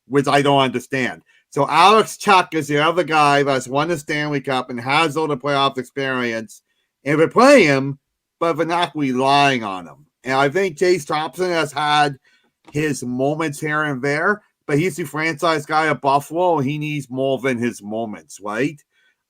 which I don't understand. So Alex Tuck is the other guy that's won the Stanley Cup and has all the playoff experience, and they're playing him, but they're not relying on him. And I think Chase Thompson has had his moments here and there, but he's the franchise guy at Buffalo, and he needs more than his moments, right?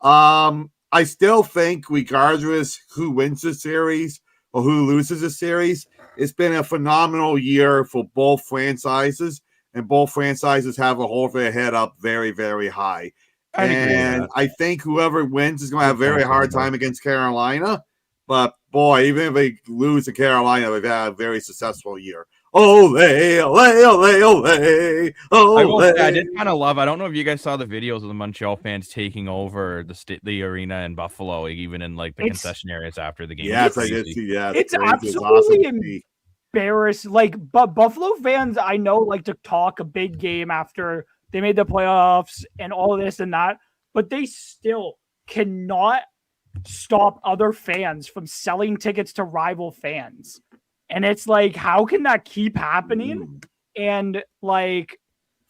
I still think, regardless who wins the series or who loses the series, it's been a phenomenal year for both franchises, and both franchises have a hold their head up very, very high. I think whoever wins is going to have a very hard time against Carolina. But, boy, even if they lose to Carolina, they've had a very successful year. Ole, ole, ole, ole, ole. I did kind of love, I don't know if you guys saw the videos of the Montreal fans taking over the arena in Buffalo, even in like the concession areas after the game. Yes, I did see that. It's absolutely embarrassing. Like, but Buffalo fans, I know, like to talk a big game after they made the playoffs and all this and that, but they still cannot stop other fans from selling tickets to rival fans. And it's like, how can that keep happening? And like,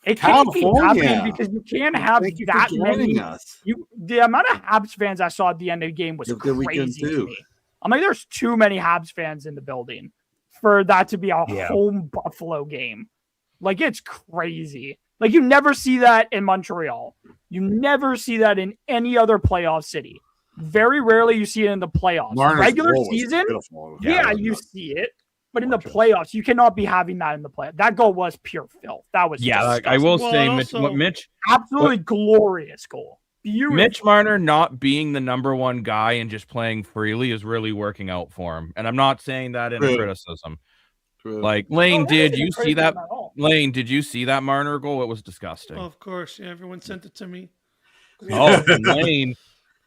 it can't keep happening because you can't have that many. The amount of Habs fans I saw at the end of the game was crazy to me. I'm like, there's too many Habs fans in the building for that to be a home Buffalo game. Like, it's crazy. Like, you never see that in Montreal. You never see that in any other playoff city. Very rarely you see it in the playoffs. Regular season, you see it. But in the playoffs, you cannot be having that in the playoffs. That goal was pure filth. That was like, I will say, Mitch, absolutely glorious goal. Beautiful. Mitch Marner not being the number one guy and just playing freely is really working out for him. And I'm not saying that in a criticism. Like, Lane, did you see that? Lane, did you see that Marner goal? It was disgusting. Oh, of course. Yeah, everyone sent it to me. Oh, Lane.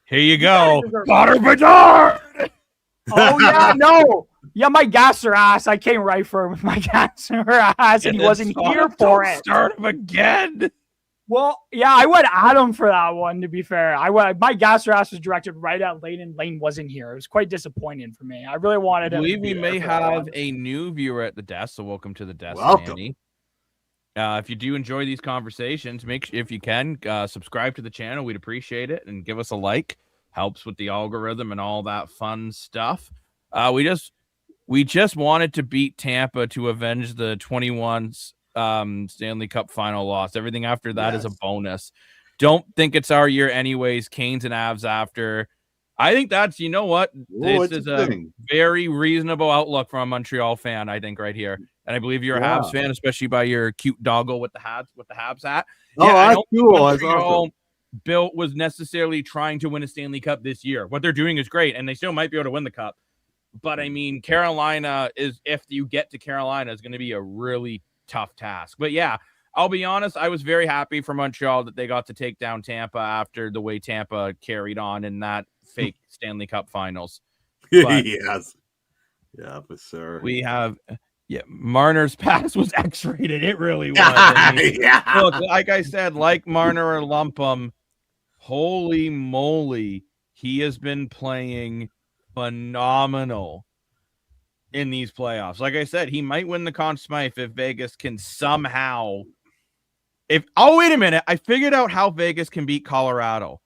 Here you go. Connor Bedard! Oh, yeah, no. Yeah, my gasser ass. I came right for him with my gasser ass, and he wasn't here for it. Start him again. Well, yeah, I went at him for that one, to be fair. My gasser ass was directed right at Lane, and Lane wasn't here. It was quite disappointing for me. I really wanted him. I believe we may have a new viewer at the desk, so welcome to the desk, Manny. If you do enjoy these conversations, if you can, subscribe to the channel. We'd appreciate it, and give us a like. Helps with the algorithm and all that fun stuff. We just wanted to beat Tampa to avenge the 21's Stanley Cup final loss. Everything after that is a bonus. Don't think it's our year anyways. Canes and Avs after. I think that's, you know what? This is a very reasonable outlook from a Montreal fan, I think, right here. And I believe you're a Habs fan, especially by your cute doggo with the Habs hat. Oh, I don't think Montreal Bill was necessarily trying to win a Stanley Cup this year. What they're doing is great, and they still might be able to win the cup. But I mean, Carolina is, if you get to Carolina, is going to be a really tough task. But yeah, I'll be honest, I was very happy for Montreal that they got to take down Tampa after the way Tampa carried on in that fake Stanley Cup finals. But yes. Yeah, for sure. We have, Marner's pass was X-rated. It really was. I mean, look, like I said, like Marner or Lumpum, holy moly, he has been playing phenomenal in these playoffs. Like I said, he might win the Conn Smythe if Vegas can somehow. Wait a minute. I figured out how Vegas can beat Colorado.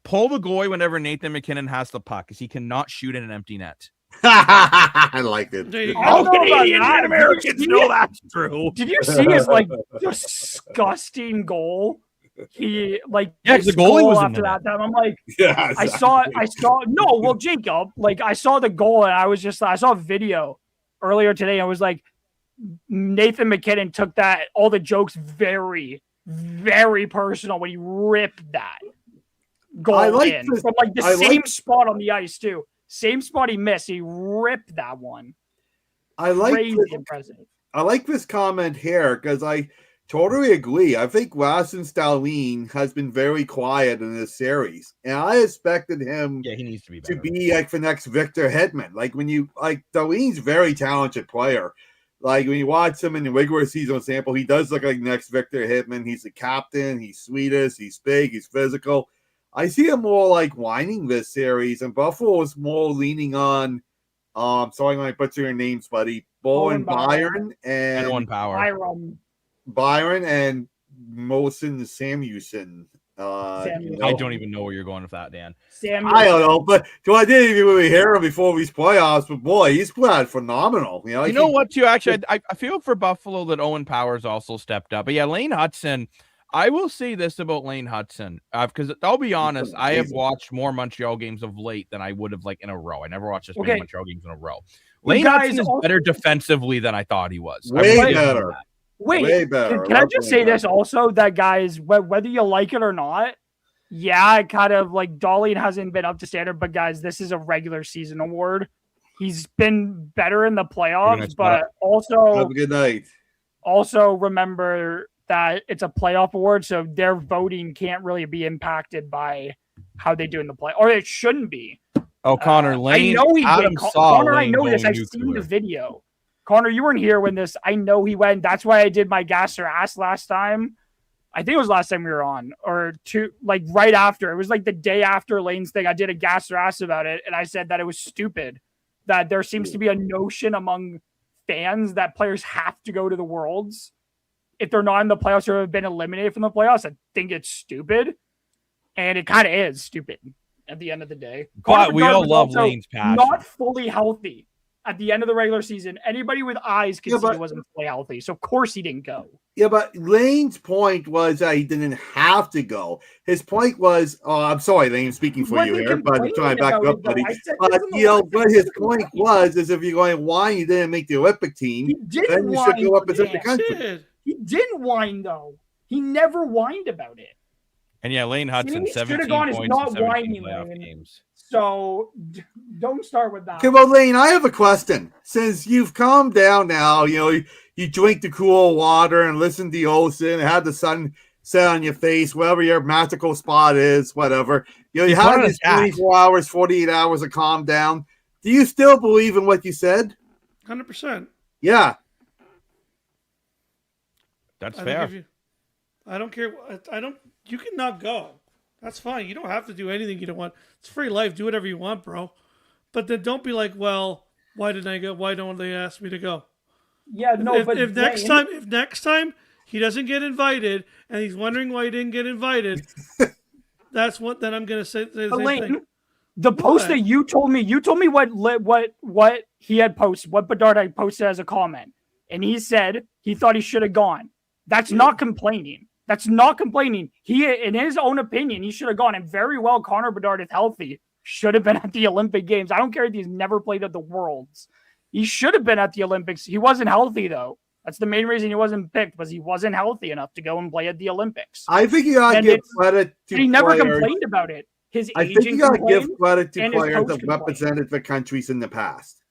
Pull the goalie whenever Nathan McKinnon has the puck, because he cannot shoot in an empty net. I like it. All Canadians and Americans know that's true. Did you see his disgusting goal? He because the goalie was after that time. I'm like, I saw. No, well, Jacob, I saw the goal and I saw a video earlier today. And I was like, Nathan McKinnon took all the jokes very, very personal when he ripped that goal from the same spot on the ice too. Same spot he missed. He ripped that one. Crazy impressive. I like this comment here because I totally agree. I think Rasmus Dahlin has been very quiet in this series, and I expected him he needs to be better. The next Victor Hedman. Dahlin's a very talented player. When you watch him in the regular season sample, he does look like the next Victor Hedman. He's the captain. He's Swedish. He's big. He's physical. I see him more whining this series, and Buffalo is more leaning on. Sorry, I butcher your names, buddy. Bowen Byron and Owen Power. Byron and Mosen Samuelson. I don't even know where you're going with that, Dan. I don't know, but I didn't even really hear him before these playoffs. But boy, he's played phenomenal. You know what? Too actually, I feel for Buffalo that Owen Powers also stepped up. But yeah, Lane Hudson. I will say this about Lane Hudson, because I'll be honest, I have watched more Montreal games of late than I would have in a row. I never watched this many Montreal games in a row. Lane Hudson is better defensively than I thought he was. Way better. Wait, can I just say this also? That guys, whether you like it or not, kind of Dahlin hasn't been up to standard, but guys, this is a regular season award. He's been better in the playoffs, but also have a good night. Also remember that it's a playoff award, so their voting can't really be impacted by how they do in the play, or it shouldn't be. Oh, Connor, Lane. I know he Adam did. saw Connor, Lane I know this. I've nuclear. seen the video. Connor, you weren't here when this. I know he went. That's why I did my gas or ass last time. I think it was last time we were on, or right after. It was the day after Lane's thing. I did a gas or ass about it, and I said that it was stupid. That there seems to be a notion among fans that players have to go to the Worlds if they're not in the playoffs or have been eliminated from the playoffs. I think it's stupid, and it kind of is stupid at the end of the day. But we all love Lane's passion. Not fully healthy at the end of the regular season. Anybody with eyes can see he wasn't fully healthy, so of course he didn't go. Yeah, but Lane's point was that he didn't have to go. His point was, I'm sorry, Lane, speaking for you here, but I'm trying to back you up, buddy. But his point was, is if you're going, why you didn't make the Olympic team, then you should go represent the country. He didn't whine, though. He never whined about it. And yeah, Lane Hudson, 17 points in 17 playoff games. So don't start with that. Okay, well, Lane, I have a question. Since you've calmed down now, you drink the cool water and listen to the ocean and have the sun set on your face, wherever your magical spot is, whatever. You have these 24 hours, 48 hours of calm down. Do you still believe in what you said? 100%. Yeah. That's fair. I don't care. You can not go. That's fine. You don't have to do anything you don't want. It's free life. Do whatever you want, bro. But then don't be like, well, why didn't I go? Why don't they ask me to go? Yeah, no, if next time he doesn't get invited and he's wondering why he didn't get invited, then I'm gonna say the same thing. The post that you told me what he had posted, what Bedard had posted as a comment, and he said he thought he should have gone. That's not complaining. That's not complaining. He, in his own opinion, he should have gone. And very well, Connor Bedard is healthy. Should have been at the Olympic Games. I don't care if he's never played at the Worlds. He should have been at the Olympics. He wasn't healthy, though. That's the main reason he wasn't picked, was he wasn't healthy enough to go and play at the Olympics. I think you got to give credit to he never complained about it. His I agent think you got to give credit to and his players coach that complained. represented the countries in the past.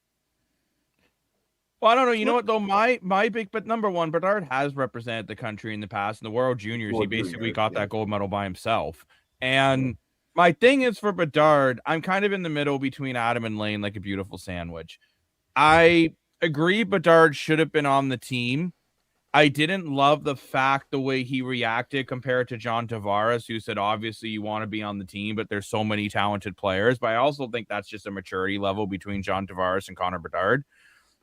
Well, I don't know. You know what, though? My big, but number one, Bedard has represented the country in the past. In the World Juniors, he basically got that gold medal by himself. And my thing is for Bedard, I'm kind of in the middle between Adam and Lane, like a beautiful sandwich. I agree Bedard should have been on the team. I didn't love the way he reacted compared to John Tavares, who said, obviously, you want to be on the team, but there's so many talented players. But I also think that's just a maturity level between John Tavares and Connor Bedard.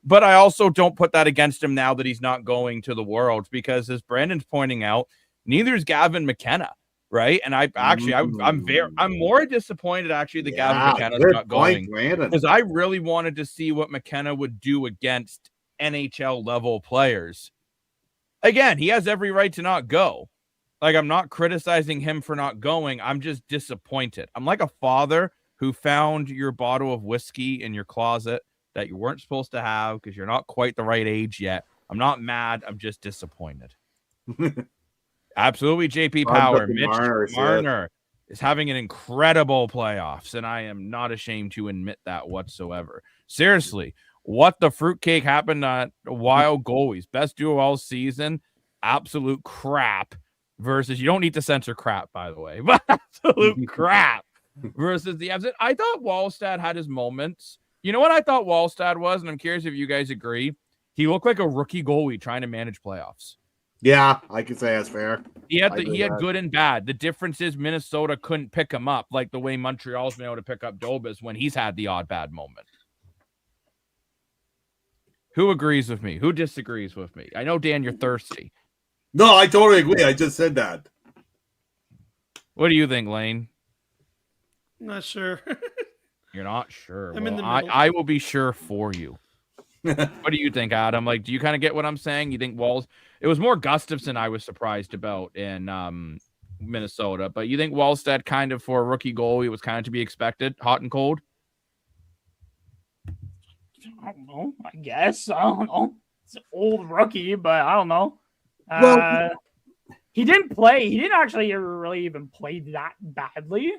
But I also don't put that against him now that he's not going to the Worlds, because as Brandon's pointing out, neither is Gavin McKenna, right? And I'm more disappointed actually that Gavin McKenna's not going, because I really wanted to see what McKenna would do against NHL level players. Again, he has every right to not go. Like, I'm not criticizing him for not going. I'm just disappointed. I'm like a father who found your bottle of whiskey in your closet that you weren't supposed to have because you're not quite the right age yet. I'm not mad. I'm just disappointed. Absolutely, JP Power. Mitch Marner is having an incredible playoffs, and I am not ashamed to admit that whatsoever. Seriously, what the fruitcake happened at Wild Goalies? Best duo all season. Absolute crap versus, you don't need to censor crap, by the way, but absolute crap versus the Habs. I thought Wallstad had his moments. You know what I thought Wallstad was, and I'm curious if you guys agree. He looked like a rookie goalie trying to manage playoffs. Yeah, I could say that's fair. He had good and bad. The difference is Minnesota couldn't pick him up like the way Montreal's been able to pick up Dobas when he's had the odd bad moment. Who agrees with me? Who disagrees with me? I know, Dan, you're thirsty. No, I totally agree. I just said that. What do you think, Lane? Not sure. You're not sure. I'm in the well, middle. I will be sure for you. What do you think, Adam? Like, do you kind of get what I'm saying? You think it was more Gustafson I was surprised about in Minnesota, but you think Wallstead kind of, for a rookie goalie, was kind of to be expected, hot and cold? I don't know. I guess. I don't know. It's an old rookie, but I don't know. Well, he didn't play. He didn't actually ever really even play that badly.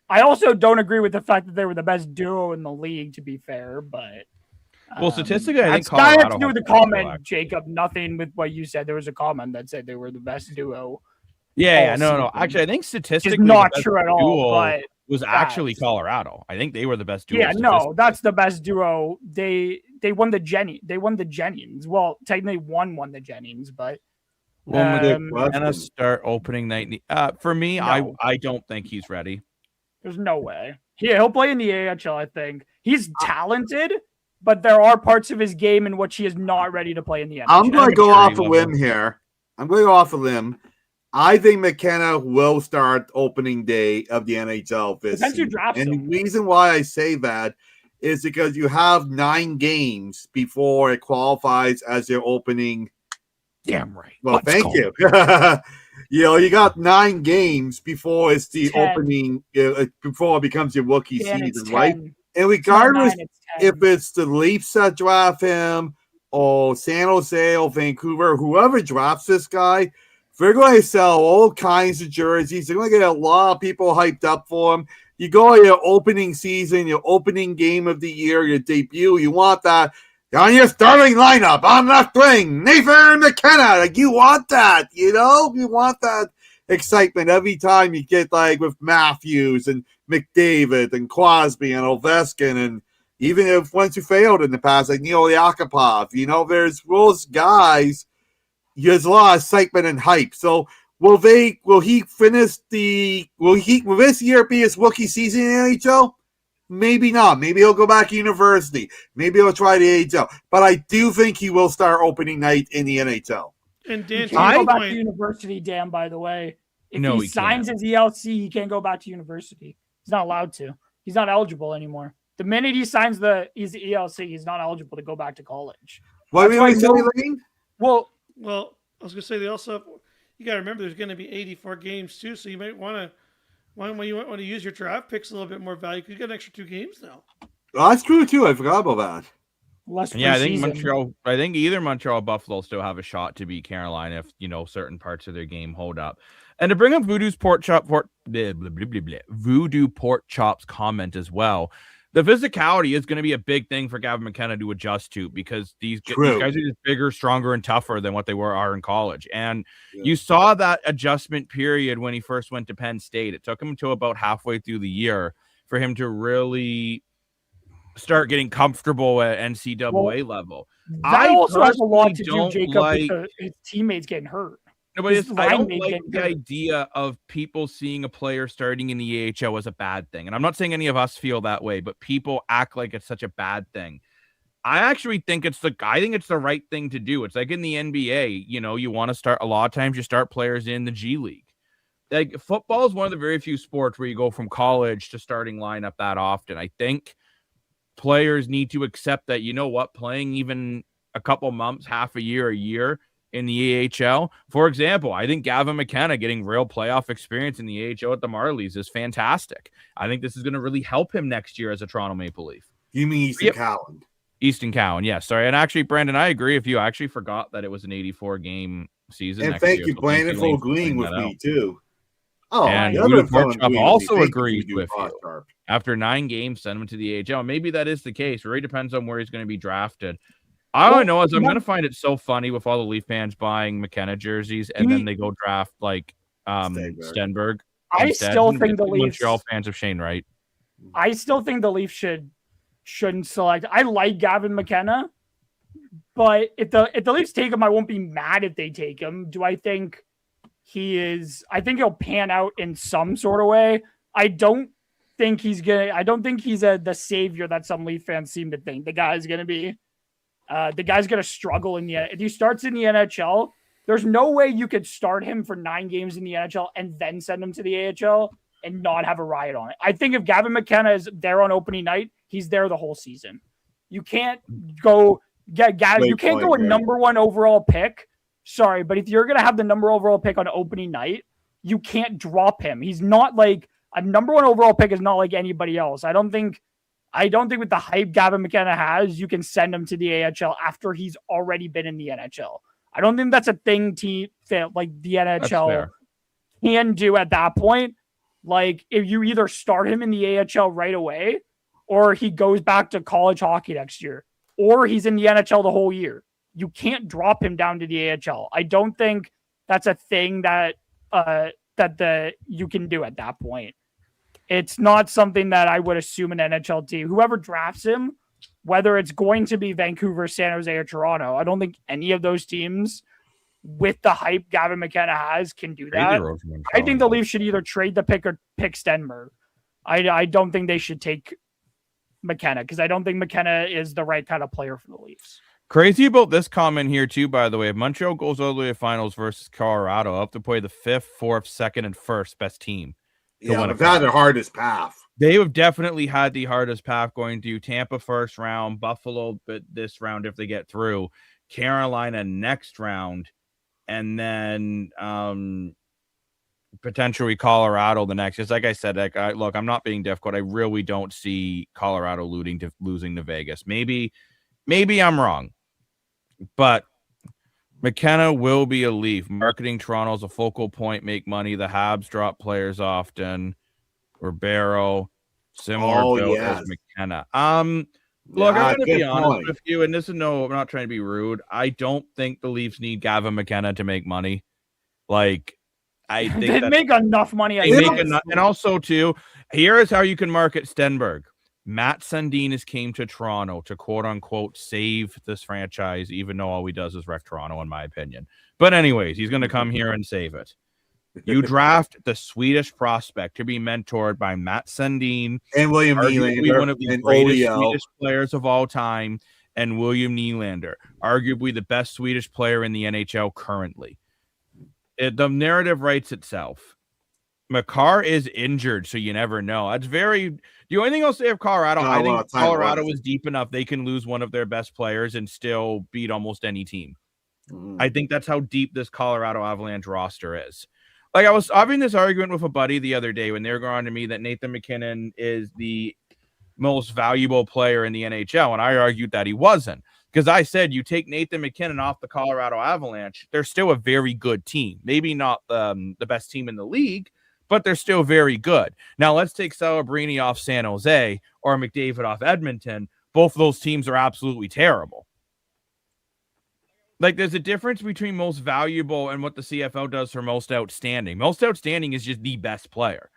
I also don't agree with the fact that they were the best duo in the league, to be fair, but well, statistically, I think Colorado Colorado had to do with the comment, Jacob. Nothing with what you said. There was a comment that said they were the best duo. Yeah, no. Actually, I think statistically, not true at all. But was actually Colorado. I think they were the best duo. Yeah, no, that's the best duo. They won the Jennings. Well, technically won the Jennings, but when gonna start opening night. For me, no. I don't think he's ready. There's no way. He'll play in the AHL. I think he's talented, but there are parts of his game in which he is not ready to play in the NHL. I'm going to go off a limb here. I think McKenna will start opening day of the NHL this season. And the reason why I say that is because you have 9 games before it qualifies as your opening. Damn right. Well, thank you. You got 9 games before it's the 10. Opening, before it becomes your rookie season, right? And regardless if it's the Leafs that draft him or San Jose or Vancouver, whoever drafts this guy, they're going to sell all kinds of jerseys. They're going to get a lot of people hyped up for him. You go to your opening season, your opening game of the year, your debut. You want that on your starting lineup on left wing, Nathan McKenna. Like, you want that, you want that excitement every time you get, like, with Matthews and McDavid and Crosby and Ovechkin, and even if once you failed in the past, like Neil Yakupov, there's those guys. There's a lot of excitement and hype. So will he finish will this year be his rookie season in the NHL? Maybe not. Maybe he'll go back to university. Maybe he'll try the AHL. But I do think he will start opening night in the NHL. And Dan, he can't go back to university, Dan, by the way. If he signs his ELC, he can't go back to university. He's not allowed to. He's not eligible anymore. The minute he signs he's the ELC, he's not eligible to go back to college. What That's were you why saying, Lane? Well, I was gonna say they also have, you got to remember there's going to be 84 games too, so you might want to use your draft picks a little bit more value because you got an extra 2 games now. Oh, that's true too. I forgot about that. Yeah, I think either Montreal or Buffalo still have a shot to beat Carolina if certain parts of their game hold up. And to bring up Voodoo Pork Chop's comment as well, the physicality is going to be a big thing for Gavin McKenna to adjust to because these guys are just bigger, stronger, and tougher than what they are in college. And you saw that adjustment period when he first went to Penn State. It took him until about halfway through the year for him to really start getting comfortable at NCAA level. That also has a lot to do, Jacob, with his teammates getting hurt. No, but I don't like the idea of people seeing a player starting in the AHL as a bad thing. And I'm not saying any of us feel that way, but people act like it's such a bad thing. I actually think it's the right thing to do. It's like in the NBA, you want to start, a lot of times you start players in the G League. Like football is one of the very few sports where you go from college to starting lineup that often. I think players need to accept that, playing even a couple months, half a year in the AHL. For example, I think Gavin McKenna getting real playoff experience in the AHL at the Marlies is fantastic. I think this is going to really help him next year as a Toronto Maple Leaf. You mean Easton Cowan? Easton Cowan, yes. Sorry. And actually, Brandon, I agree with you. I actually forgot that it was an 84-game season. And thank you, Brandon, for agreeing with me, too. Oh, and also agrees with you. After 9 games, send him to the AHL. Maybe that is the case. It really depends on where he's going to be drafted. All I know is I'm going to find it so funny with all the Leaf fans buying McKenna jerseys and then they go draft like Stenberg. I still think the Leafs. Montreal fans have Shane Wright. I still think the Leafs shouldn't select. I like Gavin McKenna, but if the Leafs take him, I won't be mad if they take him. Do I think he is? I think he'll pan out in some sort of way. I don't think he's the savior that some Leaf fans seem to think the guy's gonna be. The guy's going to struggle if he starts in the NHL, there's no way you could start him for 9 games in the NHL and then send him to the AHL and not have a riot on it. I think if Gavin McKenna is there on opening night, he's there the whole season. You can't go a number 1 overall pick. Sorry, but if you're going to have the number overall pick on opening night, you can't drop him. He's not like a number 1 overall pick is not like anybody else. I don't think with the hype Gavin McKenna has, you can send him to the AHL after he's already been in the NHL. I don't think that's a thing like the NHL can do at that point. Like if you either start him in the AHL right away or he goes back to college hockey next year or he's in the NHL the whole year. You can't drop him down to the AHL. I don't think that's a thing that you can do at that point. It's not something that I would assume an NHL team, whoever drafts him, whether it's going to be Vancouver, San Jose, or Toronto, I don't think any of those teams with the hype Gavin McKenna has can do that. I think the Leafs should either trade the pick or pick Stenberg. I don't think they should take McKenna because I don't think McKenna is the right kind of player for the Leafs. Crazy about this comment here, too, by the way. If Montreal goes all the way to finals versus Colorado, I'll have to play the 5th, 4th, 2nd, and 1st best team. Yeah, they've had the hardest path. They have definitely had the hardest path going to Tampa first round, Buffalo but this round if they get through, Carolina next round, and then potentially Colorado the next. Just like I said, look, I'm not being difficult. I really don't see Colorado losing to Vegas. Maybe I'm wrong, but McKenna will be a Leaf. Marketing Toronto's a focal point, make money. The Habs drop players often. Ribeiro, similar build as McKenna. Look, I'm going to be honest with you, and I'm not trying to be rude. I don't think the Leafs need Gavin McKenna to make money. Like, I think they make enough money. And also, too, here is how you can market Stenberg. Matt Sundin came to Toronto to quote-unquote save this franchise, even though all he does is wreck Toronto, in my opinion. But anyways, he's going to come here and save it. You draft the Swedish prospect to be mentored by Matt Sundin and William Nylander, one of the greatest Swedish players of all time, and William Nylander, arguably the best Swedish player in the NHL currently. The narrative writes itself. Makar is injured, so you never know. That's very. The only thing I'll say of Colorado, I think Colorado is deep enough they can lose one of their best players and still beat almost any team. I think that's how deep this Colorado Avalanche roster is. Like, I was having this argument with a buddy the other day when they were going on to me that Nathan MacKinnon is the most valuable player in the NHL, and I argued that he wasn't. Because I said, you take Nathan MacKinnon off the Colorado Avalanche, they're still a very good team. Maybe not the best team in the league, but they're still very good. Now, let's take Celebrini off San Jose or McDavid off Edmonton. Both of those teams are absolutely terrible. Like, there's a difference between most valuable and what the CFL does for most outstanding. Most outstanding is just the best player.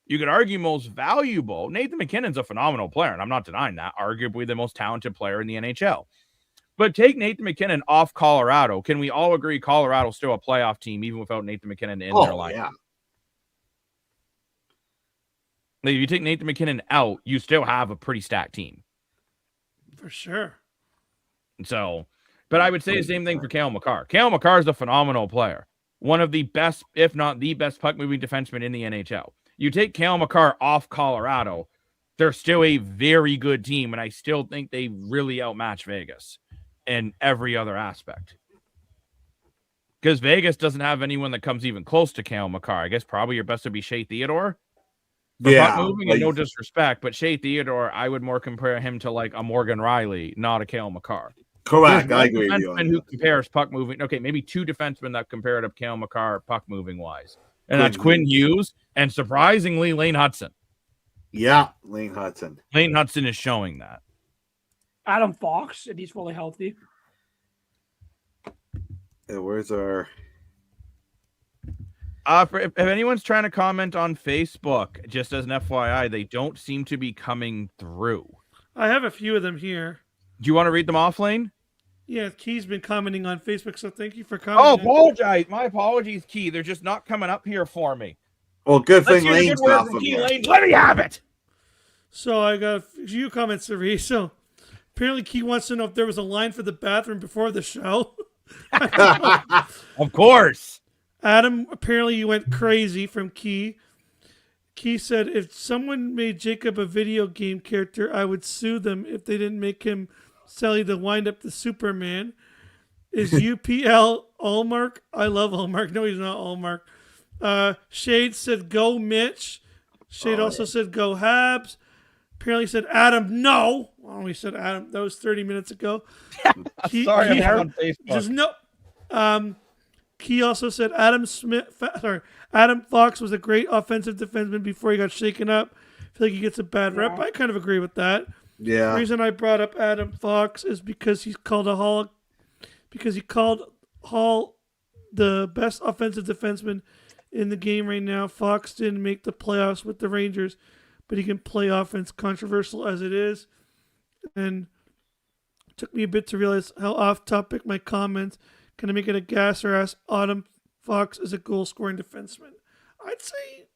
You could argue most valuable. Nathan MacKinnon's a phenomenal player, and I'm not denying that. Arguably the most talented player in the NHL. But take Nathan MacKinnon off Colorado. Can we all agree Colorado's still a playoff team even without Nathan MacKinnon in their lineup? Yeah. Like, if you take Nathan MacKinnon out, you still have a pretty stacked team. For sure. So, but I would say the same thing for Cale Makar. Cale Makar is a phenomenal player. One of the best, if not the best, puck-moving defenseman in the NHL. You take Cale Makar off Colorado, they're still a very good team, and I still think they really outmatch Vegas in every other aspect. Because Vegas doesn't have anyone that comes even close to Cale Makar. I guess probably your best would be Shea Theodore. For puck moving, and no disrespect, but Shea Theodore, I would more compare him to like a Morgan Riley, not a Cale Makar. Correct. I agree with you. And who compares puck moving? Okay, maybe two defensemen that compare to Cale Makar puck moving wise, and that's Quinn Hughes and surprisingly Lane Hudson. Yeah, Lane Hudson. Lane Hudson is showing that. Adam Fox, if he's fully healthy. Yeah, where's our? If anyone's trying to comment on Facebook, just as an FYI, they don't seem to be coming through. I have a few of them here. Do you want to read them off, Lane? Yeah, Key's been commenting on Facebook, so thank you for commenting. Oh, apologize. My apologies, Key. They're just not coming up here for me. Well, good thing Lane's not from here. Lane. Let me have it. So I got a few comments to read. So apparently Key wants to know if there was a line for the bathroom before the show. Of course. Adam, apparently you went crazy from Key. Key said, if someone made Jacob a video game character, I would sue them if they didn't make him Sally to wind up the Superman. Is UPL Allmark? I love Allmark. No, he's not Allmark. Shade said, go Mitch. Shade also said, go Habs. Apparently said, Adam, no. Well, we said Adam. That was 30 minutes ago. Sorry, I'm on Facebook. Just no. Key also said Adam Fox was a great offensive defenseman before he got shaken up. I feel like he gets a bad rep. I kind of agree with that. Yeah. The reason I brought up Adam Fox is because he called Hall the best offensive defenseman in the game right now. Fox didn't make the playoffs with the Rangers, but he can play offense, controversial as it is. And it took me a bit to realize how off topic my comments. Can I make it a gas or ass? Adam Fox is a goal-scoring defenseman. I'd say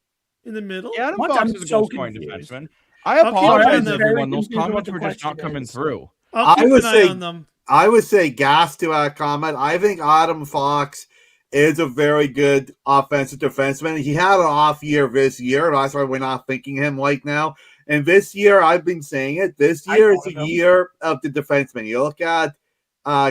in the middle. Yeah, Adam Fox is a goal-scoring defenseman. I apologize, everyone. Those comments were just not coming through. I'll keep an eye on them. I would say gas to that comment. I think Adam Fox is a very good offensive defenseman. He had an off year this year. That's why we're not thinking him like now. And this year, I've been saying it. This year is a year of the defenseman. You look at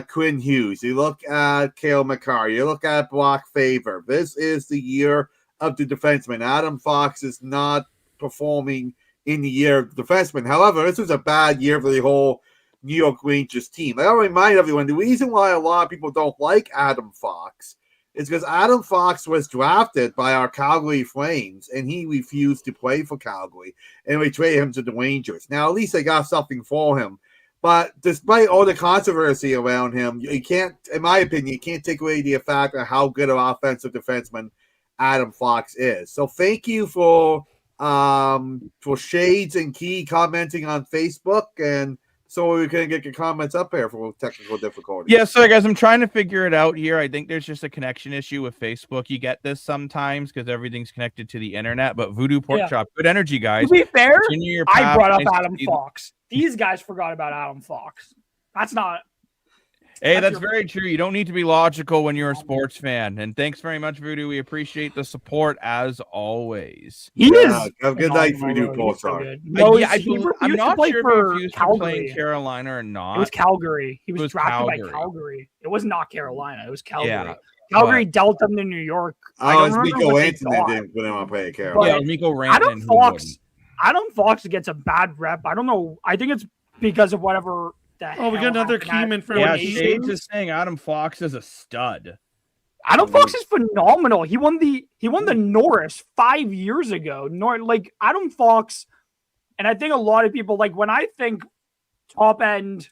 Quinn Hughes. You look at Cale Makar. You look at Brock Faber. This is the year of the defenseman. Adam Fox is not performing in the year of the defenseman. However, this was a bad year for the whole New York Rangers team. I want to remind everyone, the reason why a lot of people don't like Adam Fox is because Adam Fox was drafted by our Calgary Flames, and he refused to play for Calgary, and we traded him to the Rangers. Now, at least they got something for him. But despite all the controversy around him, you can't, in my opinion, you can't take away the fact of how good an offensive defenseman Adam Fox is. So thank you for Shades and Key commenting on Facebook, and so we can get your comments up here for technical difficulties. Yeah, sorry guys, I'm trying to figure it out here. I think there's just a connection issue with Facebook. You get this sometimes because everything's connected to the internet. But Voodoo Pork Chop, good energy, guys. To be fair, I brought up Nice Adam Fox. These guys forgot about Adam Fox. That's not. Hey, that's very true. You don't need to be logical when you're a sports fan. And thanks very much, Voodoo. We appreciate the support as always. He is. Have a good night, phenomenal, Voodoo though. He's so Pulsar. good. No, Yeah, he I'm refused to not play sure if he for refused to play in Calgary. Carolina or It not. was Calgary. He It was was drafted by Calgary. Calgary. It was not Carolina. It was Calgary. Yeah, Calgary dealt him to New York. I Oh, don't it's remember Miko what they Anthony thought. didn't put him on play at But Carolina. Yeah, Miko Rantanen. Adam Fox. Adam Fox gets a bad rep. I don't know. I think it's because of whatever the Oh, we got hell another happened at Keeman for Yeah, Shades Shades is saying Adam Fox is a stud. Adam Fox is phenomenal. He won the Norris 5 years ago. Like Adam Fox, and I think a lot of people like when I think top end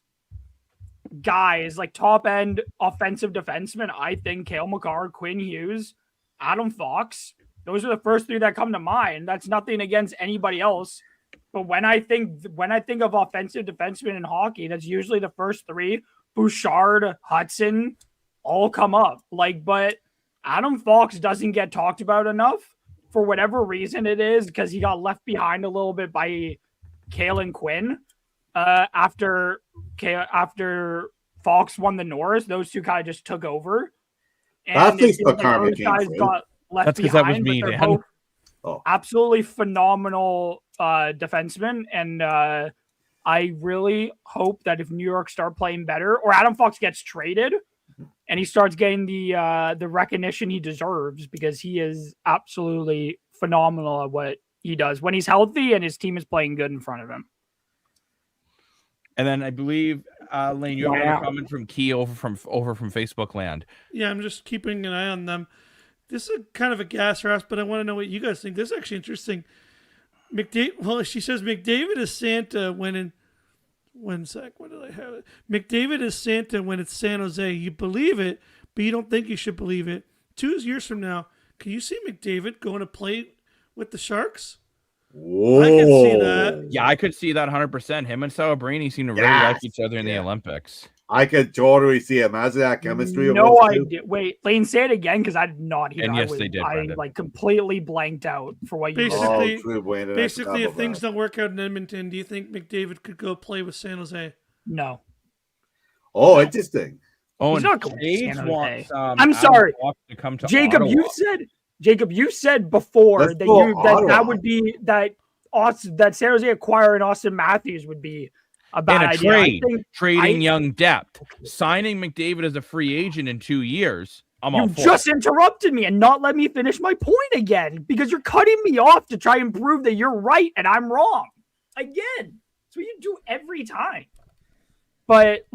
guys, like top end offensive defensemen, I think Cale Makar, Quinn Hughes, Adam Fox. Those are the first three that come to mind. That's nothing against anybody else. But when I think of offensive defensemen in hockey, that's usually the first three. Bouchard, Hudson, all come up. But Adam Fox doesn't get talked about enough for whatever reason it is, because he got left behind a little bit by Cale and Quinn. After Fox won the Norris, those two kind of just took over. And That's those guys got left That's because behind. that was me, but they're Dan. both absolutely phenomenal defensemen, and I really hope that if New York start playing better, or Adam Fox gets traded and he starts getting the recognition he deserves, because he is absolutely phenomenal at what he does when he's healthy and his team is playing good in front of him. And then I believe Lane, you have another comment from Key over from Facebook land. Yeah, I'm just keeping an eye on them. This is kind of a gas rasp, but I want to know what you guys think. This is actually interesting. She says McDavid is Santa when in when did I have it? McDavid is Santa when it's San Jose. You believe it, but you don't think you should believe it. 2 years from now, can you see McDavid going to play with the Sharks? Whoa. I can see that. Yeah, I could see that 100%. Him and Celebrini seem to really like each other in the Olympics. I could totally see him. Imagine that chemistry. No idea. Wait, Lane, say it again, because I did not hear. And yes, they did. I completely blanked out for what you said. Basically, if things don't work out in Edmonton, do you think McDavid could go play with San Jose? No. Oh, interesting. Oh, he's not going to San Jose. Wants, I'm sorry, to come to Jacob. Ottawa. You said before that would be that San Jose acquiring Austin Matthews would be a bad idea. Trading young depth, signing McDavid as a free agent in 2 years. You just interrupted me and not let me finish my point again, because you're cutting me off to try and prove that you're right and I'm wrong. Again, that's what you do every time. But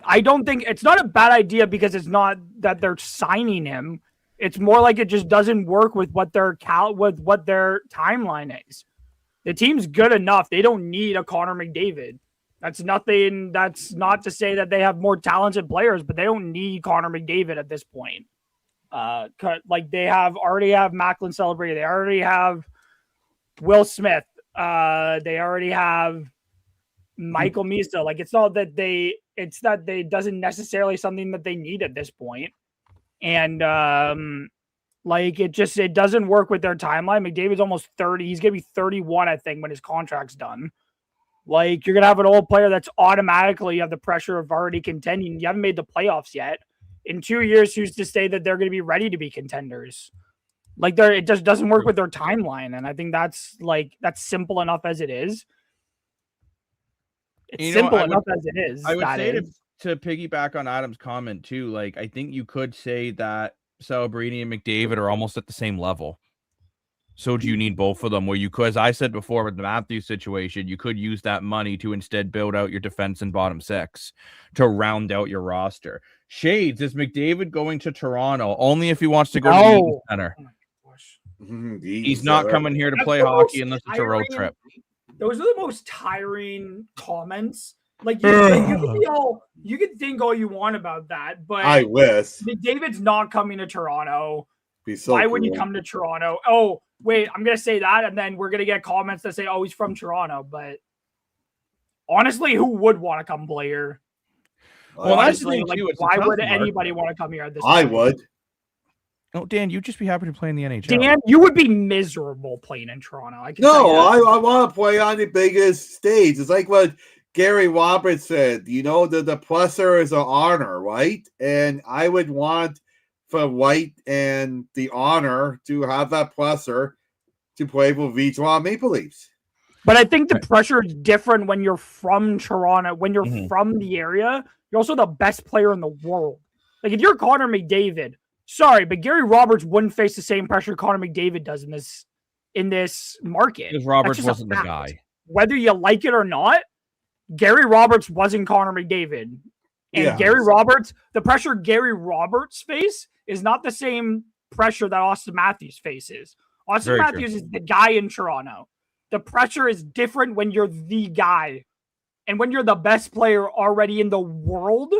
I don't think it's not a bad idea, because it's not that they're signing him. It's more like it just doesn't work with what their timeline is. The team's good enough. They don't need a Connor McDavid. That's nothing. That's not to say that they have more talented players, but they don't need Connor McDavid at this point. They already have Macklin Celebrity. They already have Will Smith. They already have Michael Misa. It's that they doesn't necessarily something that they need at this point. And it doesn't work with their timeline. McDavid's almost 30. He's gonna be 31, I think, when his contract's done. You're going to have an old player that's automatically, you have the pressure of already contending. You haven't made the playoffs yet. In 2 years, who's to say that they're going to be ready to be contenders? It just doesn't work with their timeline. And I think that's simple enough as it is. It's simple enough as it is. I would say to piggyback on Adam's comment too, I think you could say that Celebrini and McDavid are almost at the same level. So do you need both of them? Where you could, as I said before with the Matthews situation, you could use that money to instead build out your defense and bottom six to round out your roster. Shades, is McDavid going to Toronto only if he wants to go to the Eaton Center? Oh my gosh. He's not coming here to play hockey unless it's a road trip. Those are the most tiring comments. You can think all you want about that, but I wish McDavid's not coming to Toronto. Why would he come to Toronto? Oh, wait, I'm going to say that, and then we're going to get comments that say, oh, he's from Toronto. But honestly, who would want to come play here? Well, honestly, why would anybody want to come here at this I point? would. No, Dan, you'd just be happy to play in the NHL. Dan, you would be miserable playing in Toronto. I want to play on the biggest stage. It's like what Gary Roberts said, the presser is an honor, right? And I would want for White and the honor to have that presser to play for Toronto Maple Leafs. But I think the pressure is different when you're from Toronto. When you're from the area, you're also the best player in the world. Like, if you're Connor McDavid, sorry, but Gary Roberts wouldn't face the same pressure Connor McDavid does in this market. Because Roberts wasn't the guy. Whether you like it or not, Gary Roberts wasn't Connor McDavid. And Gary Roberts, the pressure Gary Roberts face is not the same pressure that Austin Matthews faces. Austin Matthews is the guy in Toronto. The pressure is different when you're the guy. And when you're the best player already in the world,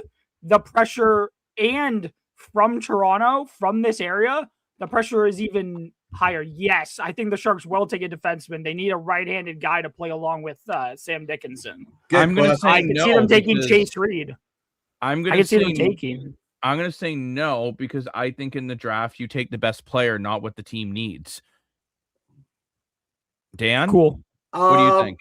the pressure, and from Toronto, from this area, the pressure is even higher. Yes, I think the Sharks will take a defenseman. They need a right-handed guy to play along with Sam Dickinson. I'm going to say I can see them taking Chase Reed. I'm going to say no, because I think in the draft you take the best player, not what the team needs. Dan? Cool. What do you think?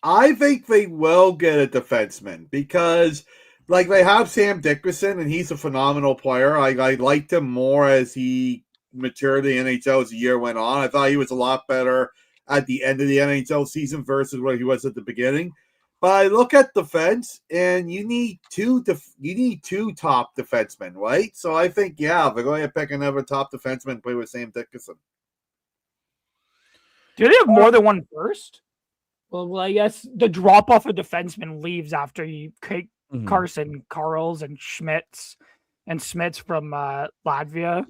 I think they will get a defenseman because, like, they have Sam Dickinson, and he's a phenomenal player. I liked him more as he matured in the NHL as the year went on. I thought he was a lot better at the end of the NHL season versus what he was at the beginning. But I look at defense, and you need two top defensemen, right? So I think, they're going to pick another top defenseman and play with Sam Dickinson. Do they have more than one first? Well, I guess the drop-off of defenseman leaves after you kick Carson, Karls, and Schmitz from Latvia.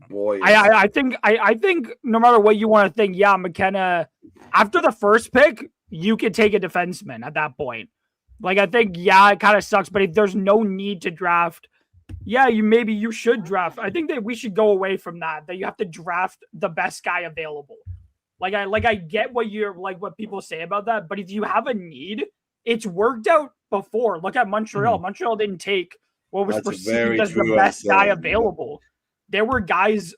Boy, I think no matter what you want to think, McKenna, after the first pick, you could take a defenseman at that point. Like, I think, it kind of sucks, but if there's no need to draft, you should draft. I think that we should go away from that you have to draft the best guy available. I get what what people say about that, but if you have a need, it's worked out before. Look at Montreal. Montreal didn't take what was perceived as the best guy available. There were guys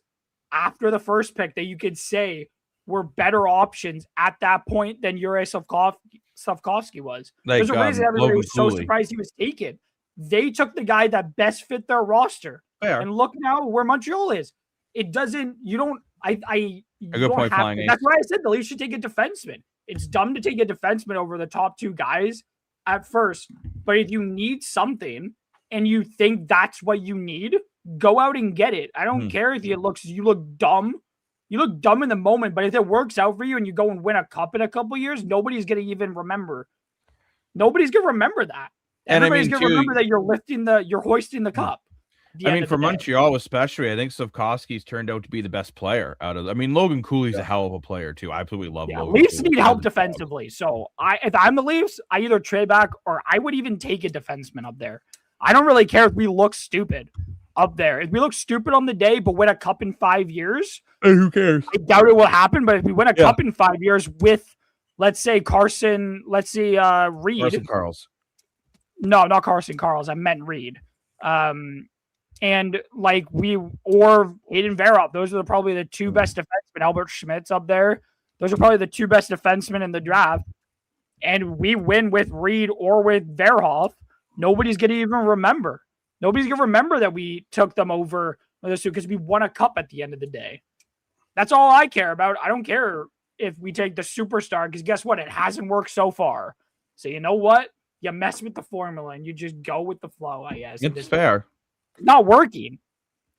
after the first pick that you could say were better options at that point than Yuri Slafkovsky was. There's a reason everybody was so surprised he was taken. They took the guy that best fit their roster. Fair. And look now where Montreal is. It doesn't, you don't, a good point, Flying Ace. That's why I said the Leafs should take a defenseman. It's dumb to take a defenseman over the top two guys at first. But if you need something and you think that's what you need, go out and get it. I don't care if you look dumb. You look dumb in the moment, but if it works out for you and you go and win a cup in a couple years, nobody's going to even remember. Nobody's going to remember that. Everybody's going to remember that you're hoisting the cup. For Montreal especially, I think Slafkovsky's turned out to be the best player out of. Logan Cooley's a hell of a player too. I absolutely love Logan. Leafs need help defensively. So if I'm the Leafs, I either trade back or I would even take a defenseman up there. I don't really care if we look stupid up there. If we look stupid on the day but win a cup in 5 years, who cares? I doubt it will happen. But if we win a cup in 5 years with, let's say Carson, Reed. Carson Karls. No, not Carson Karls. I meant Reed. And or Aiden Verov, those are probably the two best defensemen. Albert Schmitz up there. Those are probably the two best defensemen in the draft. And we win with Reed or with Verhoff. Nobody's going to even remember. Nobody's going to remember that we took them over because we won a cup at the end of the day. That's all I care about. I don't care if we take the superstar because guess what? It hasn't worked so far. So you know what? You mess with the formula and you just go with the flow, I guess. It's fair. Not working.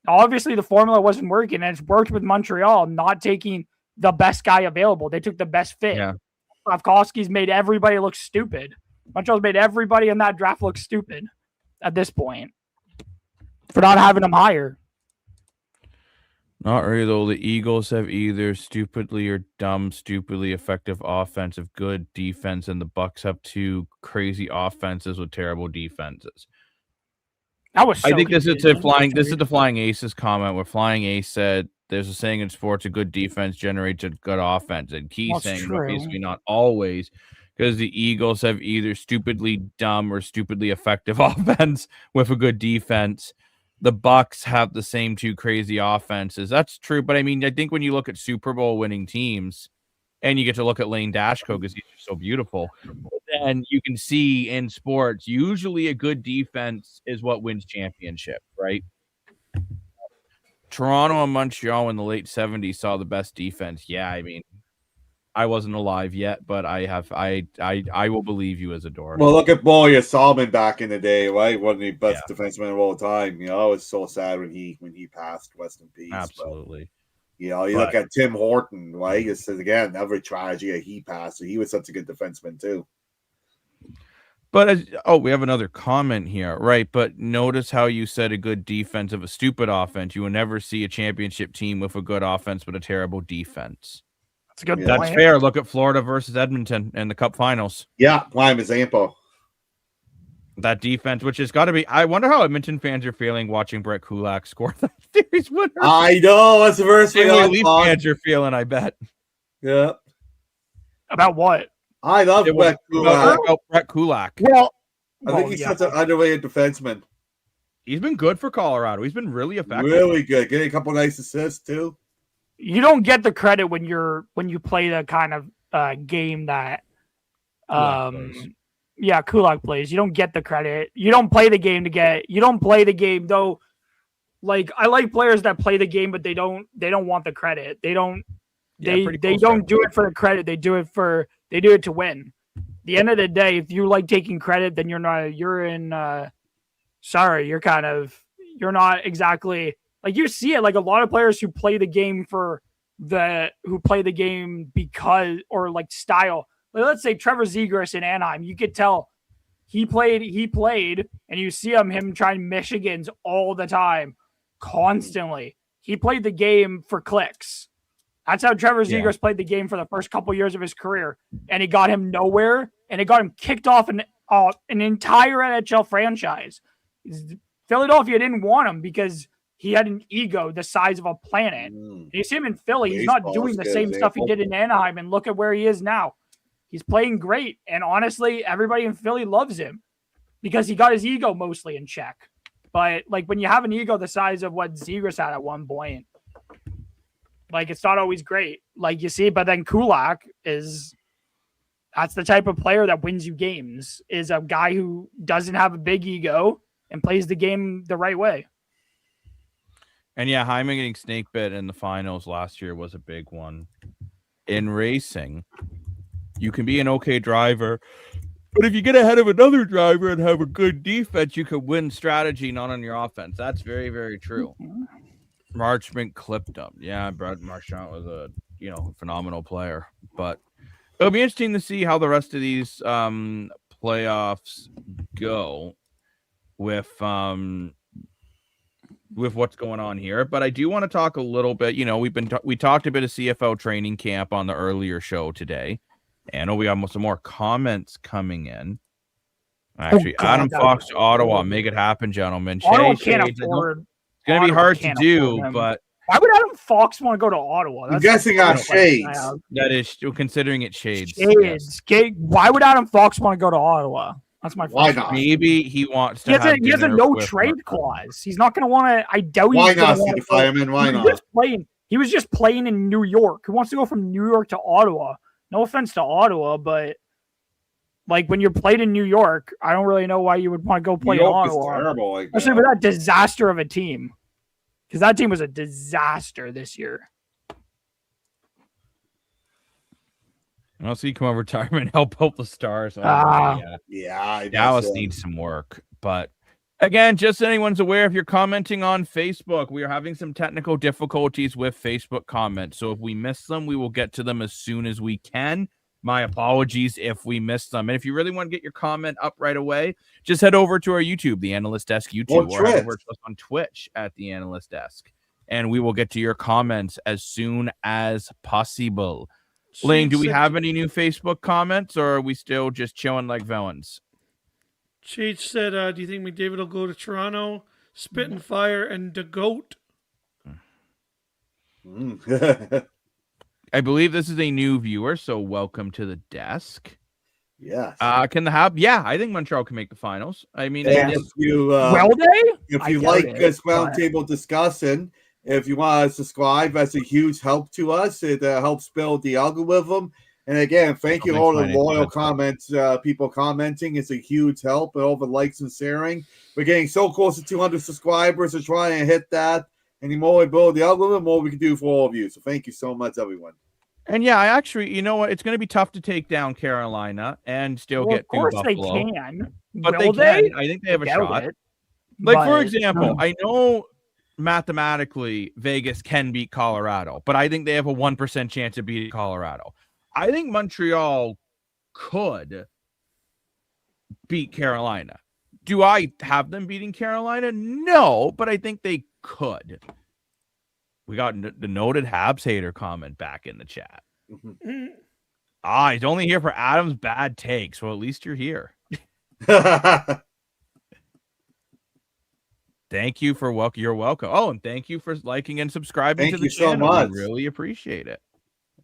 Obviously, the formula wasn't working, and it's worked with Montreal not taking the best guy available. They took the best fit. Yeah. Slafkovsky's made everybody look stupid. Montreal's made everybody in that draft look stupid at this point for not having them higher. Not really, though. The Eagles have either stupidly or dumb, stupidly effective offensive, good defense, and the Bucks have two crazy offenses with terrible defenses. That was. I think this is the Flying Ace's comment where Flying Ace said, "There's a saying in sports: a good defense generates a good offense." And Key's saying, obviously not always, because the Eagles have either stupidly dumb or stupidly effective offense with a good defense. The Bucks have the same two crazy offenses. That's true, but I think when you look at Super Bowl winning teams, and you get to look at Lane Dashko because he's just so beautiful. But then you can see in sports, usually a good defense is what wins championship, right? Toronto and Montreal in the late 70s saw the best defense. Yeah, I mean, I wasn't alive yet, but I will believe you as a door. Well, look at Boya Salmon back in the day, right? One of the best defensemen of all time. You know, it was so sad when he passed. Rest in peace. Absolutely. But, you know, you look at Tim Horton, right? This is again another tragedy. He passed. So he was such a good defenseman too. But we have another comment here, right? But notice how you said a good defense of a stupid offense. You will never see a championship team with a good offense but a terrible defense. That's a good point. That's fair. Look at Florida versus Edmonton in the Cup Finals. Yeah, prime example. That defense, which has got to be. I wonder how Edmonton fans are feeling watching Brett Kulak score that series winner. I know. That's the first thing Leaf fans are feeling, I bet. Yeah. About what? I love Brett Kulak. About Brett Kulak. Well, I think he's such an underrated defenseman. He's been good for Colorado. He's been really effective. Really good. Getting a couple nice assists too. You don't get the credit when you play the kind of game that Kulak plays. You don't get the credit. You don't play the game you don't play the game though. Like I like players that play the game, but they don't want the credit. They don't do it for the credit. They do it to win. At the end of the day, if you like taking credit, then you're not exactly like you see it like a lot of players who play the game because or like style. Like, let's say Trevor Zegras in Anaheim, you could tell he played, and you see him trying Michigans all the time, constantly. He played the game for clicks. That's how Trevor Zegras played the game for the first couple years of his career, and it got him nowhere, and it got him kicked off an entire NHL franchise. Philadelphia didn't want him because he had an ego the size of a planet. You see him in Philly, he's not doing the same stuff he did in Anaheim, and look at where he is now. He's playing great, and honestly, everybody in Philly loves him because he got his ego mostly in check. But like when you have an ego the size of what Zegras had at one point, like it's not always great. Like you see, but then Kulak that's the type of player that wins you games, is a guy who doesn't have a big ego and plays the game the right way. And yeah, Hyman getting snake bit in the finals last year was a big one. In racing, you can be an okay driver, but if you get ahead of another driver and have a good defense, you could win strategy, not on your offense. That's very, very true. Marchment clipped him. Yeah, Brad Marchand was a phenomenal player. But it'll be interesting to see how the rest of these playoffs go with what's going on here. But I do want to talk a little bit. We talked a bit of CFL training camp on the earlier show today. And we have some more comments coming in. Actually, Adam Fox to Ottawa. Make it happen, gentlemen. Ottawa can't afford. It's going to be hard to do, but why would Adam Fox want to go to Ottawa? I'm guessing on Shades. That is considering it Shades. Shades. Yes. Why would Adam Fox want to go to Ottawa? That's my. Why not? Maybe he wants to. He has a no trade clause. He's not going to want to. I doubt. Why not, Steve Fireman? Why not? He was just playing in New York. Who wants to go from New York to Ottawa? No offense to Ottawa, but like when you're played in New York, I don't really know why you would want to go play in Ottawa. Terrible, especially with that disaster of a team, because that team was a disaster this year. I'll see you come over retirement and help the Stars. Dallas needs some work, but again, just so anyone's aware, if you're commenting on Facebook, we are having some technical difficulties with Facebook comments. So if we miss them, we will get to them as soon as we can. My apologies if we missed them. And if you really want to get your comment up right away, just head over to our YouTube, the Analyst Desk YouTube, or head over to us on Twitch at the Analyst Desk. And we will get to your comments as soon as possible. Lane, do we have any new Facebook comments, or are we still just chilling like villains? Cheech said, do you think McDavid will go to Toronto? Spit and Fire and the GOAT. I believe this is a new viewer, so welcome to the desk. Yes. Can the Habs? Yeah, I think Montreal can make the finals. I mean, if you will they? If you like this roundtable discussion, If you want to subscribe, that's a huge help to us. It helps build the algorithm. And again, thank you all the loyal comments, people commenting. It's a huge help. And all the likes and sharing. We're getting so close to 200 subscribers. To try and hit that. And the more we build the algorithm, the more we can do for all of you. So thank you so much, everyone. And yeah, I actually, you know what? It's going to be tough to take down Carolina and still get through Buffalo. Of course they can. But they can. I think they have a shot. For example, I know mathematically Vegas can beat Colorado, but I think they have a 1% chance of beating Colorado. I think Montreal could beat Carolina. Do I have them beating Carolina? No, but I think they could. We got the noted Habs hater comment back in the chat. He's only here for Adam's bad takes. Well, at least you're here. Thank you for welcome. You're welcome. Oh, and thank you for liking and subscribing to the channel. So much. We really appreciate it.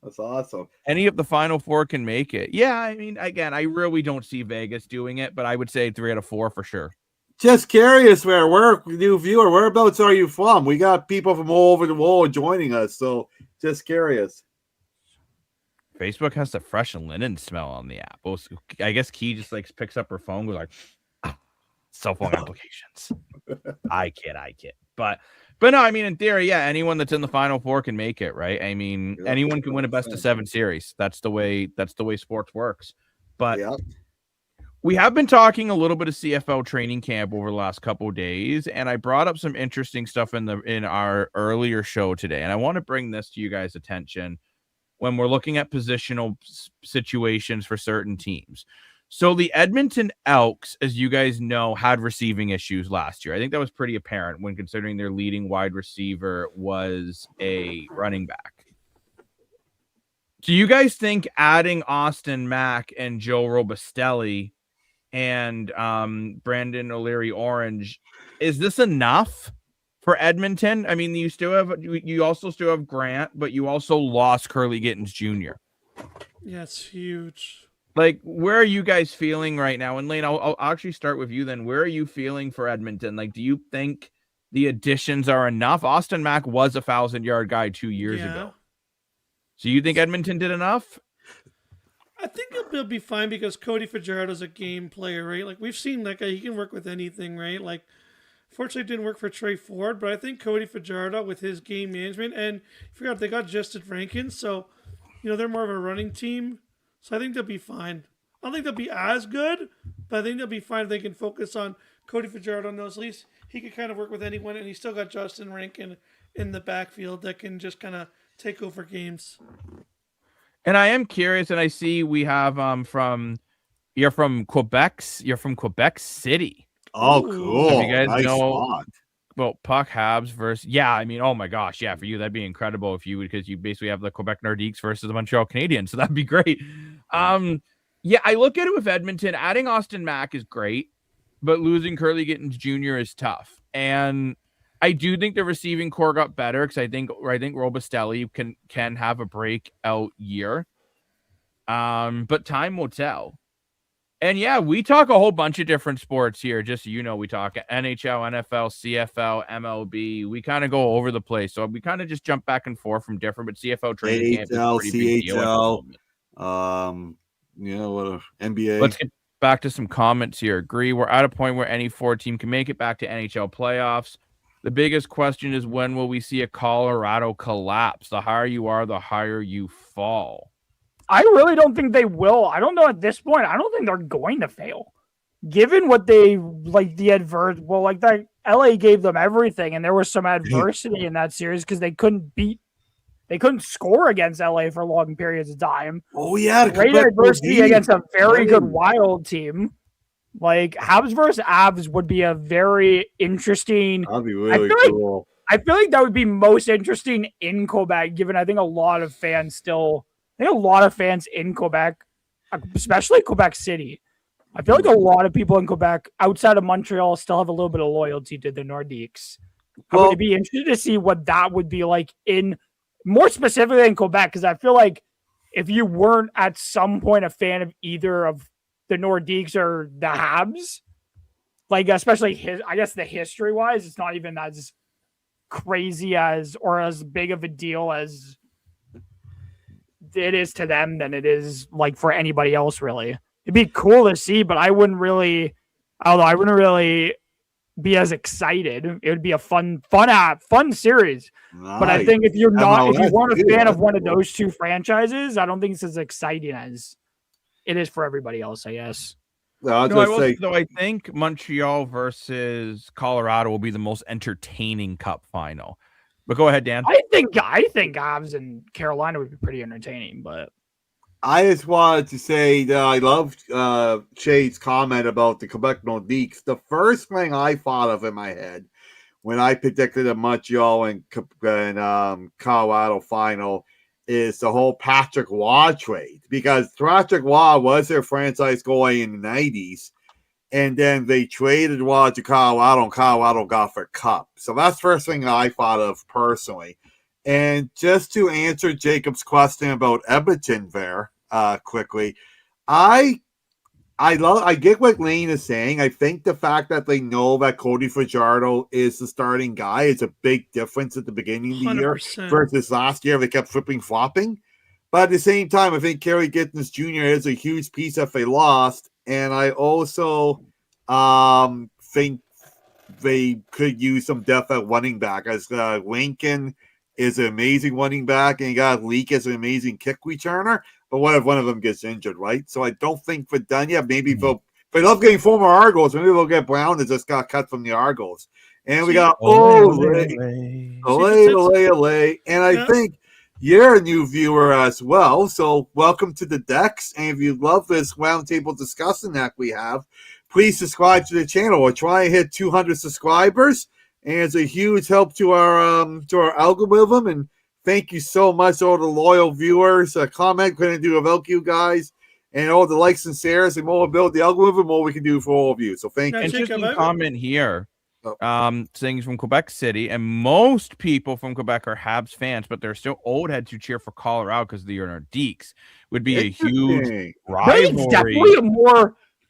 That's awesome. Any of the Final Four can make it. Yeah, I mean, again, I really don't see Vegas doing it, but I would say 3 out of 4 for sure. Just curious, new viewer, whereabouts are you from? We got people from all over the world joining us, so just curious. Facebook has the fresh linen smell on the app. I guess Key just like picks up her phone, goes like, cell phone applications. I kid. But no, I mean, in theory, yeah, anyone that's in the Final Four can make it, right? I mean, anyone can win a best of 7 series. That's the way sports works. But we have been talking a little bit of CFL training camp over the last couple of days, and I brought up some interesting stuff in our earlier show today. And I want to bring this to you guys' attention when we're looking at positional situations for certain teams. So the Edmonton Elks, as you guys know, had receiving issues last year. I think that was pretty apparent when considering their leading wide receiver was a running back. Do you guys think adding Austin Mack and Joe Robustelli and Brandon O'Leary Orange, is this enough for Edmonton? I mean, you also still have Grant, but you also lost Curly Gittens Jr. Yeah, it's huge. Like, where are you guys feeling right now? And Lane, I'll actually start with you then. Where are you feeling for Edmonton? Like, do you think the additions are enough? Austin Mack was a 1,000-yard guy 2 years ago. So you think Edmonton did enough? I think he'll be fine because Cody Fajardo's a game player, right? Like, we've seen that guy. He can work with anything, right? Like, fortunately, it didn't work for Trey Ford, but I think Cody Fajardo with his game management, and I forgot they got Justin Rankin, so, they're more of a running team. So I think they'll be fine. I don't think they'll be as good, but I think they'll be fine if they can focus on Cody Fajardo knows at least he can kind of work with anyone, and he's still got Justin Rankin in the backfield that can just kind of take over games. And I am curious, and I see we have you're from Quebec City. Oh, cool. So you guys know about Puck Habs versus I mean, oh my gosh, for you that'd be incredible if you would, because you basically have the Quebec Nordiques versus the Montreal Canadiens, so that'd be great. I look at it with Edmonton. Adding Austin Mack is great, but losing Curly Gittens Jr. is tough. And I do think the receiving core got better because I think Robustelli can have a breakout year. But time will tell. And we talk a whole bunch of different sports here. Just so you know, we talk NHL, NFL, CFL, MLB. We kind of go over the place. So we kind of just jump back and forth from different, but CFL training camp is a pretty big deal. NBA. Let's get back to some comments here. Agree. We're at a point where any 4 team can make it back to NHL playoffs. The biggest question is, when will we see a Colorado collapse? The higher you are, the higher you fall. I really don't think they will. I don't know at this point. I don't think they're going to fail. Given what they that LA gave them everything, and there was some adversity in that series because they couldn't score against LA for long periods of time. Oh yeah, great adversity against a very good Wild team. Like, Habs versus Avs would be a very interesting. That'd be really cool. I feel like that would be most interesting in Quebec, given I think a lot of fans in Quebec, especially Quebec City. I feel like a lot of people in Quebec outside of Montreal still have a little bit of loyalty to the Nordiques. I would be interested to see what that would be like more specifically in Quebec, because I feel like if you weren't at some point a fan of either of the Nordiques or the Habs, like especially the history wise, it's not even as crazy as or as big of a deal as it is to them than it is like for anybody else. Really, it'd be cool to see, but I wouldn't really be as excited. It would be a fun series. Nice. But I think if you weren't a fan of one of cool. those two franchises, I don't think it's as exciting as it is for everybody else, I guess. I think Montreal versus Colorado will be the most entertaining cup final. But go ahead, Dan. I think Habs and Carolina would be pretty entertaining, but I just wanted to say that I loved Shade's comment about the Quebec Nordiques. The first thing I thought of in my head when I predicted a Montreal and Colorado final is the whole Patrick Waugh trade, because Patrick Waugh was their franchise goalie in the 90s, and then they traded Waugh to Colorado, and Colorado got their cup. So that's the first thing I thought of personally. And just to answer Jacob's question about Edmonton there quickly, I get what Lane is saying. I think the fact that they know that Cody Fajardo is the starting guy is a big difference at the beginning of the 100%. year versus last year. They kept flopping. But at the same time, I think Kerry Gittens Jr. is a huge piece that they lost. And I also think they could use some depth at running back, as Lincoln is an amazing running back, and you got Leak as an amazing kick returner. But what if one of them gets injured, right? So I don't think for done yet. Maybe they love getting former Argos. Maybe they'll get Brown that just got cut from the Argos. And we got Olay. And I think you're a new viewer as well. So welcome to the Decks. And if you love this roundtable discussion that we have, please subscribe to the channel. We're trying to hit 200 subscribers, and it's a huge help to our algorithm. And thank you so much, all the loyal viewers. Comment, couldn't do without you guys. And all the likes and shares, and more build the algorithm, more we can do for all of you. So thank you. Interesting comment here. Saying from Quebec City, and most people from Quebec are Habs fans, but they're still old heads who cheer for Colorado because the Nordiques would be a huge rivalry.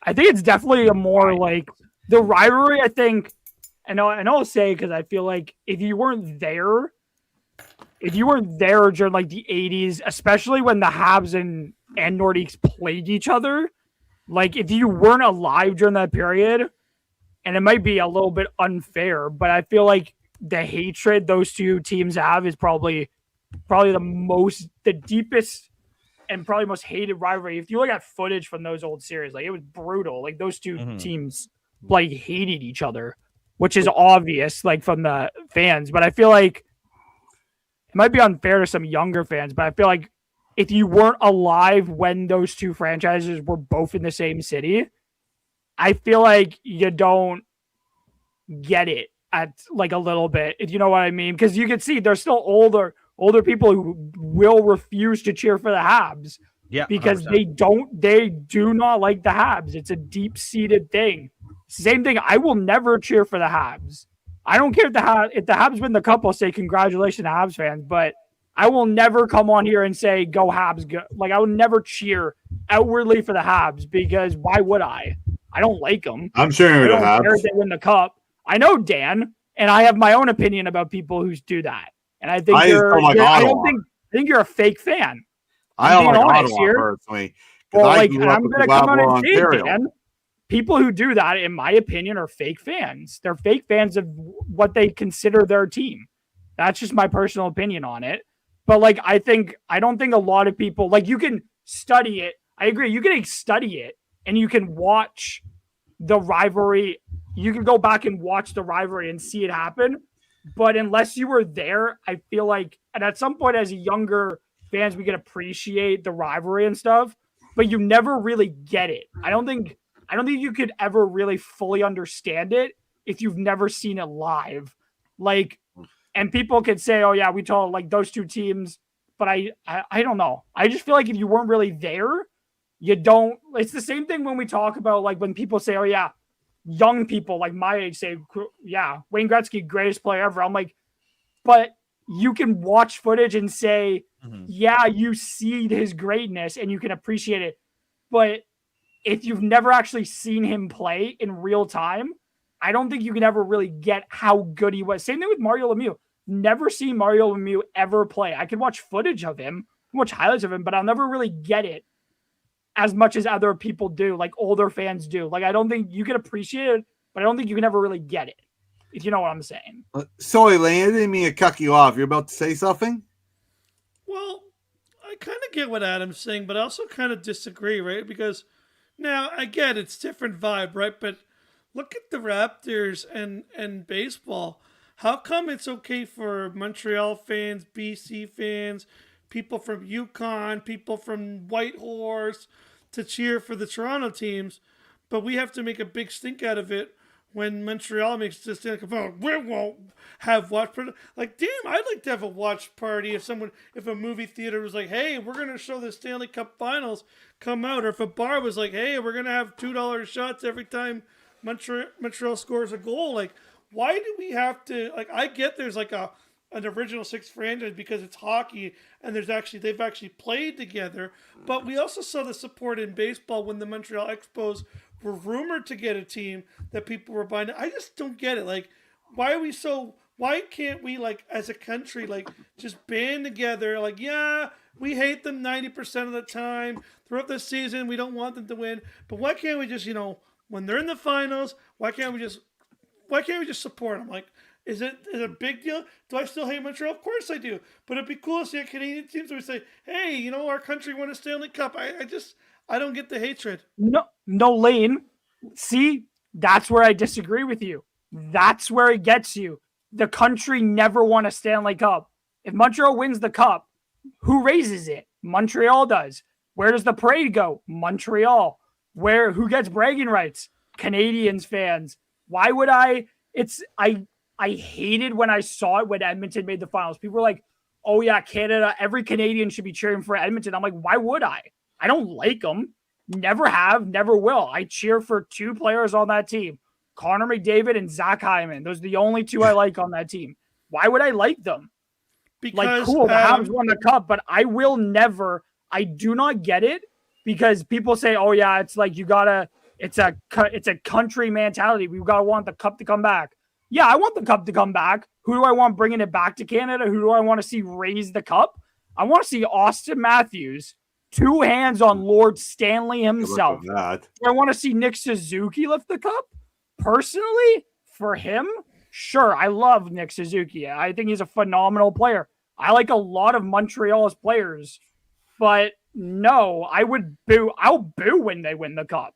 I think it's definitely a more like the rivalry. I think, and I'll say, because I feel like if you weren't there during like the 80s, especially when the Habs and Nordiques played each other, like if you weren't alive during that period, and it might be a little bit unfair, but I feel like the hatred those two teams have is probably the deepest and probably most hated rivalry. If you look at footage from those old series, like it was brutal. Like those two teams like hated each other, which is obvious like from the fans. But I feel like it might be unfair to some younger fans, but I feel like if you weren't alive when those two franchises were both in the same city, I feel like you don't get it at like a little bit, if you know what I mean. Because you can see there's still older people who will refuse to cheer for the Habs. Yeah, because 100%. they do not like the Habs. It's a deep-seated thing. Same thing. I will never cheer for the Habs. I don't care if the Habs win the cup, I'll say congratulations to Habs fans, but I will never come on here and say go Habs. Go. Like I would never cheer outwardly for the Habs, because why would I? I don't like them. I'm cheering for the I don't care Habs. if they win the cup. I know Dan, and I have my own opinion about people who do that. And I think I think you're a fake fan. I don't like Ottawa here. personally. Well, like I'm gonna come out and say it, Dan. People who do that, in my opinion, are fake fans. They're fake fans of what they consider their team. That's just my personal opinion on it. But like, I don't think a lot of people, like, you can study it. I agree. You can study it and you can watch the rivalry. You can go back and watch the rivalry and see it happen. But unless you were there, I feel like, and at some point as younger fans, we can appreciate the rivalry and stuff, but you never really get it. I don't think you could ever really fully understand it if you've never seen it live. Like, and people could say, oh yeah, we told like those two teams, but I don't know. I just feel like if you weren't really there, you don't. It's the same thing when we talk about like when people say, oh yeah, young people like my age say, yeah, Wayne Gretzky, greatest player ever. I'm like, but you can watch footage and say, yeah, you see his greatness and you can appreciate it. But if you've never actually seen him play in real time, I don't think you can ever really get how good he was. Same thing with Mario Lemieux. never seen Mario Lemieux ever play. I can watch footage of him, watch highlights of him, but I'll never really get it as much as other people do, like older fans do. Like, I don't think you can appreciate it, but I don't think you can ever really get it, if you know what I'm saying. Sorry, Lane, I didn't mean to cut you off. You're about to say something? Well, I kind of get what Adam's saying, but I also kind of disagree, right? Because now, again, it's different vibe, right? But look at the Raptors and baseball. How come it's okay for Montreal fans, BC fans, people from Yukon, people from Whitehorse to cheer for the Toronto teams, but we have to make a big stink out of it when Montreal makes this thing? Oh, we won't have watch party. Like, damn, I'd like to have a watch party if a movie theater was like, hey, we're going to show the Stanley Cup Finals, come out. Or if a bar was like, hey, we're going to have $2 shots every time Montreal scores a goal. Like, why do we have to, like, I get there's like an original six franchise because it's hockey and they've actually played together, but we also saw the support in baseball when the Montreal Expos were rumored to get a team that people were buying. I just don't get it. Like, why can't we, like, as a country, like, just band together? Like, yeah, we hate them 90% of the time. Throughout the season, we don't want them to win. But why can't we just, when they're in the finals, why can't we just support them? Like, is it a big deal? Do I still hate Montreal? Of course I do. But it'd be cool to see a Canadian team where we say, hey, our country won a Stanley Cup. I don't get the hatred. No, Lane. See, that's where I disagree with you. That's where it gets you. The country never won a Stanley Cup. If Montreal wins the cup, who raises it? Montreal does. Where does the parade go? Montreal. Who gets bragging rights? Canadiens fans. Why would I hated when I saw it when Edmonton made the finals. People were like, oh yeah, Canada, every Canadian should be cheering for Edmonton. I'm like, why would I? I don't like them. Never have, never will. I cheer for two players on that team, Connor McDavid and Zach Hyman. Those are the only two I like on that team. Why would I like them? Because, like, cool, the Habs won the cup, but I do not get it because people say, oh yeah, it's like it's a country mentality. We've got to want the cup to come back. Yeah, I want the cup to come back. Who do I want bringing it back to Canada? Who do I want to see raise the cup? I want to see Austin Matthews, two hands on Lord Stanley himself. I want to see Nick Suzuki lift the cup. Personally, for him, sure, I love Nick Suzuki. I think he's a phenomenal player. I like a lot of Montreal's players, but no, I'll boo when they win the cup.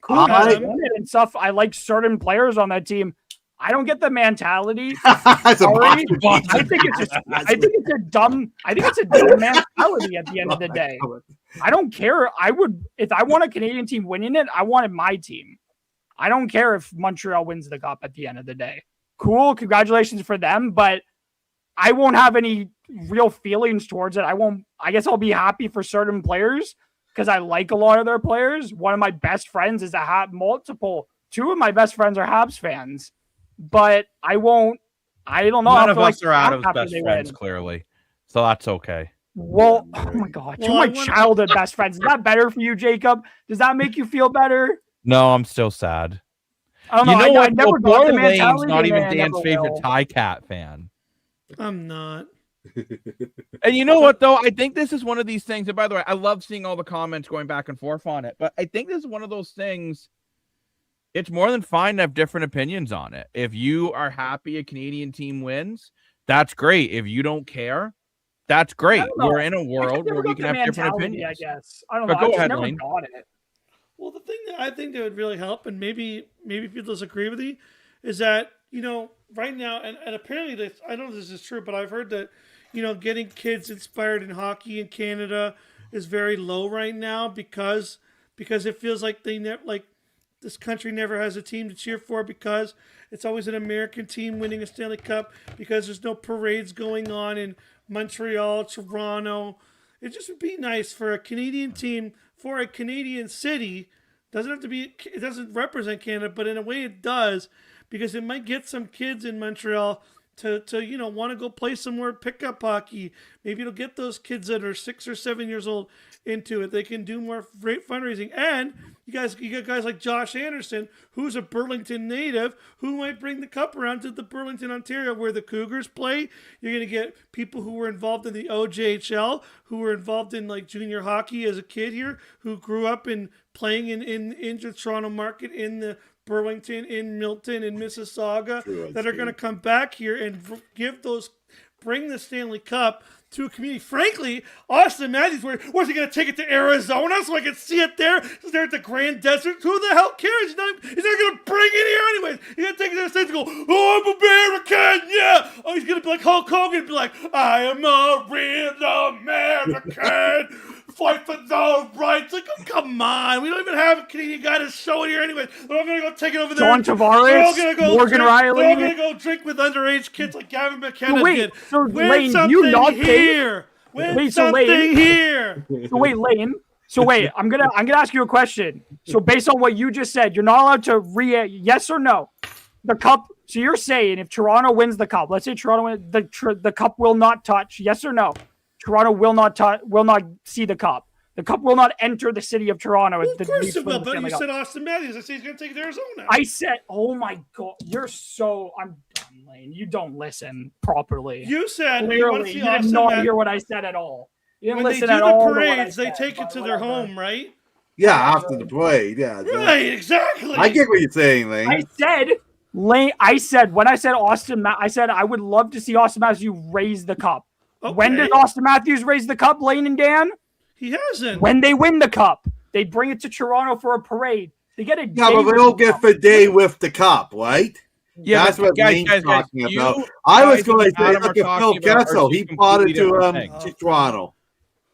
Cool, and stuff. I like certain players on that team. I don't get the mentality. I think it's a dumb mentality at the end of the day. I don't care. If I want a Canadian team winning it, I wanted my team. I don't care if Montreal wins the cup at the end of the day. Cool, congratulations for them, but I won't have any real feelings towards it. I guess I'll be happy for certain players because I like a lot of their players. One of my best friends is two of my best friends are Habs fans. But I don't know. None of us are Adam's best friends, clearly. So that's okay. Well, oh my God. Two of my childhood best friends. Is that better for you, Jacob? Does that make you feel better? No, I'm still sad. I don't know. I never got the mentality. Not even Dan's favorite Tie Cat fan. I'm not. And you know what, though? I think this is one of these things. And by the way, I love seeing all the comments going back and forth on it. But I think this is one of those things. It's more than fine to have different opinions on it. If you are happy a Canadian team wins, that's great. If you don't care, that's great. We're in a world where we can have different opinions. I guess. I don't know. Go ahead, Lane. Well, the thing that I think that would really help, and maybe people disagree with me, is that, right now, and apparently this, I don't know if this is true, but I've heard that, getting kids inspired in hockey in Canada is very low right now because it feels like this country never has a team to cheer for because it's always an American team winning a Stanley Cup because there's no parades going on in Montreal, Toronto. It just would be nice for a Canadian team, for a Canadian city. It doesn't represent Canada, but in a way it does because it might get some kids in Montreal to want to go play some more pickup hockey. Maybe it'll get those kids that are 6 or 7 years old into it. They can do more great fundraising. And You got guys like Josh Anderson, who's a Burlington native, who might bring the cup around to the Burlington, Ontario, where the Cougars play. You're going to get people who were involved in the OJHL, who were involved in like junior hockey as a kid here, who grew up in playing in the Toronto market, in the Burlington, in Milton, in Mississauga, that are going to come back here and bring the Stanley Cup to a community. Frankly, Austin Matthews, where's he going to take it to Arizona so I can see it there? Is there at the Grand Desert? Who the hell cares? He's not going to bring it here anyways. He's going to take it to the States and go, oh, I'm American, yeah. Oh, he's going to be like Hulk Hogan and be like, I am a real American. Fight for those rights. Like, oh, come on. We don't even have a Canadian guy to show it here anyway. They're all going to go take it over there. John Tavares, Morgan Riley. They're all going to go drink with underage kids like Gavin McKenna did. So Win Lane, something you not here. Win something here. So wait, Lane. So wait, I'm gonna ask you a question. So based on what you just said, you're not allowed to yes or no. The cup. So you're saying if Toronto wins the cup, let's say Toronto wins, the cup will not touch. Yes or no? Toronto will not see the cup. The cup will not enter the city of Toronto. Well, of course it will, but you said Austin Matthews. I say he's going to take it to Arizona. I said, oh my God, I'm done, Lane. You don't listen properly. You said, clearly, you did not hear what I said at all. You didn't listen at all. When they do the parades, they take it to their home, right? Yeah, after the parade. Yeah. Right, exactly. I get what you're saying, Lane. I said, when I said Austin, I said I would love to see Austin Matthews raise the cup. Okay. When did Austin Matthews raise the cup, Lane and Dan? He hasn't. When they win the cup, they bring it to Toronto for a parade. They get a day. Yeah, but they don't get the day with the cup, right? Yeah, that's what Lane's talking about. I was going to say, look at Phil Kessel. He brought it to Toronto,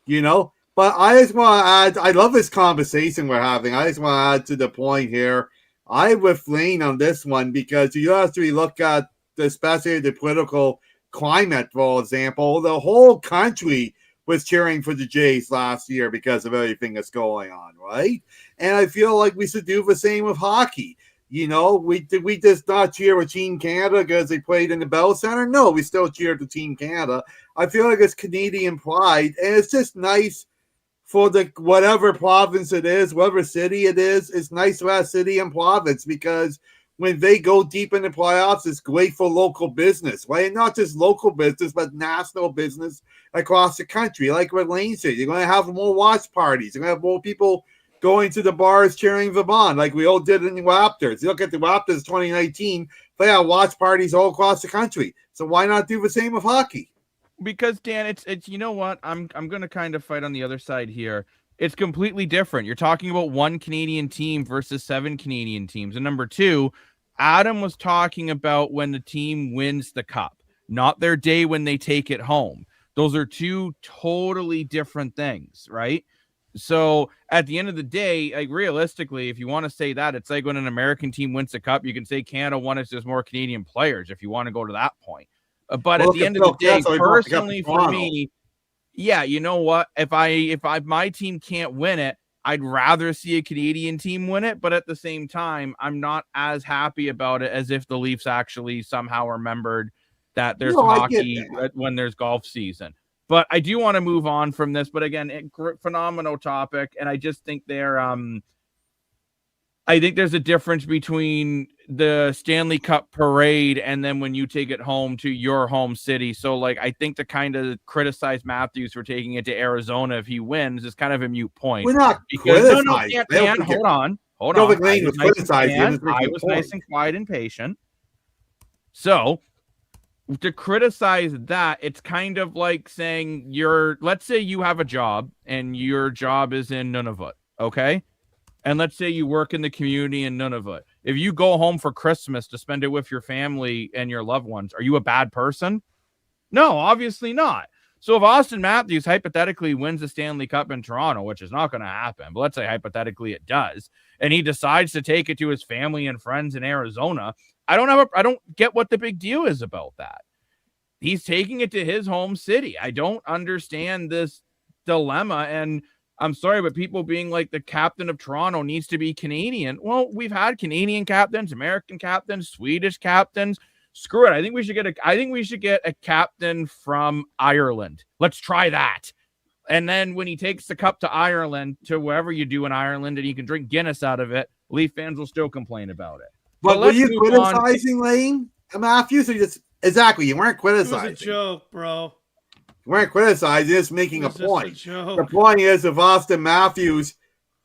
you know? But I just want to add, I love this conversation we're having. I just want to add to the point here. I with Lane on this one because you have to look at, especially the political climate, for example. The whole country was cheering for the Jays last year because of everything that's going on, right? And I feel like we should do the same with hockey. You know, we just not cheer with Team Canada because they played in the Bell Center? No, we still cheer for Team Canada. I feel like it's Canadian pride, and it's just nice for the whatever province it is, whatever city it is. It's nice to have city and province because when they go deep in the playoffs, it's great for local business, right? And not just local business, but national business across the country. Like what Lane said, you're going to have more watch parties. You're going to have more people going to the bars cheering the bond, like we all did in the Raptors. You look at the Raptors 2019, they had watch parties all across the country. So why not do the same with hockey? Because, Dan, it's you know what? I'm going to kind of fight on the other side here. It's completely different. You're talking about one Canadian team versus 7 Canadian teams. And number 2, Adam was talking about when the team wins the cup, not their day when they take it home. Those are 2 totally different things, right? So at the end of the day, like realistically, if you want to say that, it's like when an American team wins the cup, you can say Canada won, it's just more Canadian players if you want to go to that point. But at the end of the day, personally for me, yeah, you know what? If my team can't win it, I'd rather see a Canadian team win it. But at the same time, I'm not as happy about it as if the Leafs actually somehow remembered that there's hockey when there's golf season. But I do want to move on from this. But again, phenomenal topic. And I just think I think there's a difference between the Stanley Cup parade and then when you take it home to your home city. So, like, I think to kind of criticize Matthews for taking it to Arizona if he wins is kind of a moot point. We're not criticizing. Hold on. I was nice and quiet and patient. So, to criticize that, it's kind of like saying let's say you have a job and your job is in Nunavut, okay? And let's say you work in the community in Nunavut. If you go home for Christmas to spend it with your family and your loved ones, are you a bad person? No, obviously not. So if Austin Matthews hypothetically wins the Stanley Cup in Toronto, which is not going to happen, but let's say hypothetically it does, and he decides to take it to his family and friends in Arizona, I don't get what the big deal is about that. He's taking it to his home city. I don't understand this dilemma. And I'm sorry, but people being like the captain of Toronto needs to be Canadian. Well, we've had Canadian captains, American captains, Swedish captains. Screw it. I think we should get a captain from Ireland. Let's try that. And then when he takes the cup to Ireland, to wherever you do in Ireland, and you can drink Guinness out of it, Leaf fans will still complain about it. But were let's you move on. criticizing Lane Matthews? Or just exactly, you weren't It was criticizing. a joke, bro. You weren't criticizing, just making It a was just point. a joke. The point is, if Austin Matthews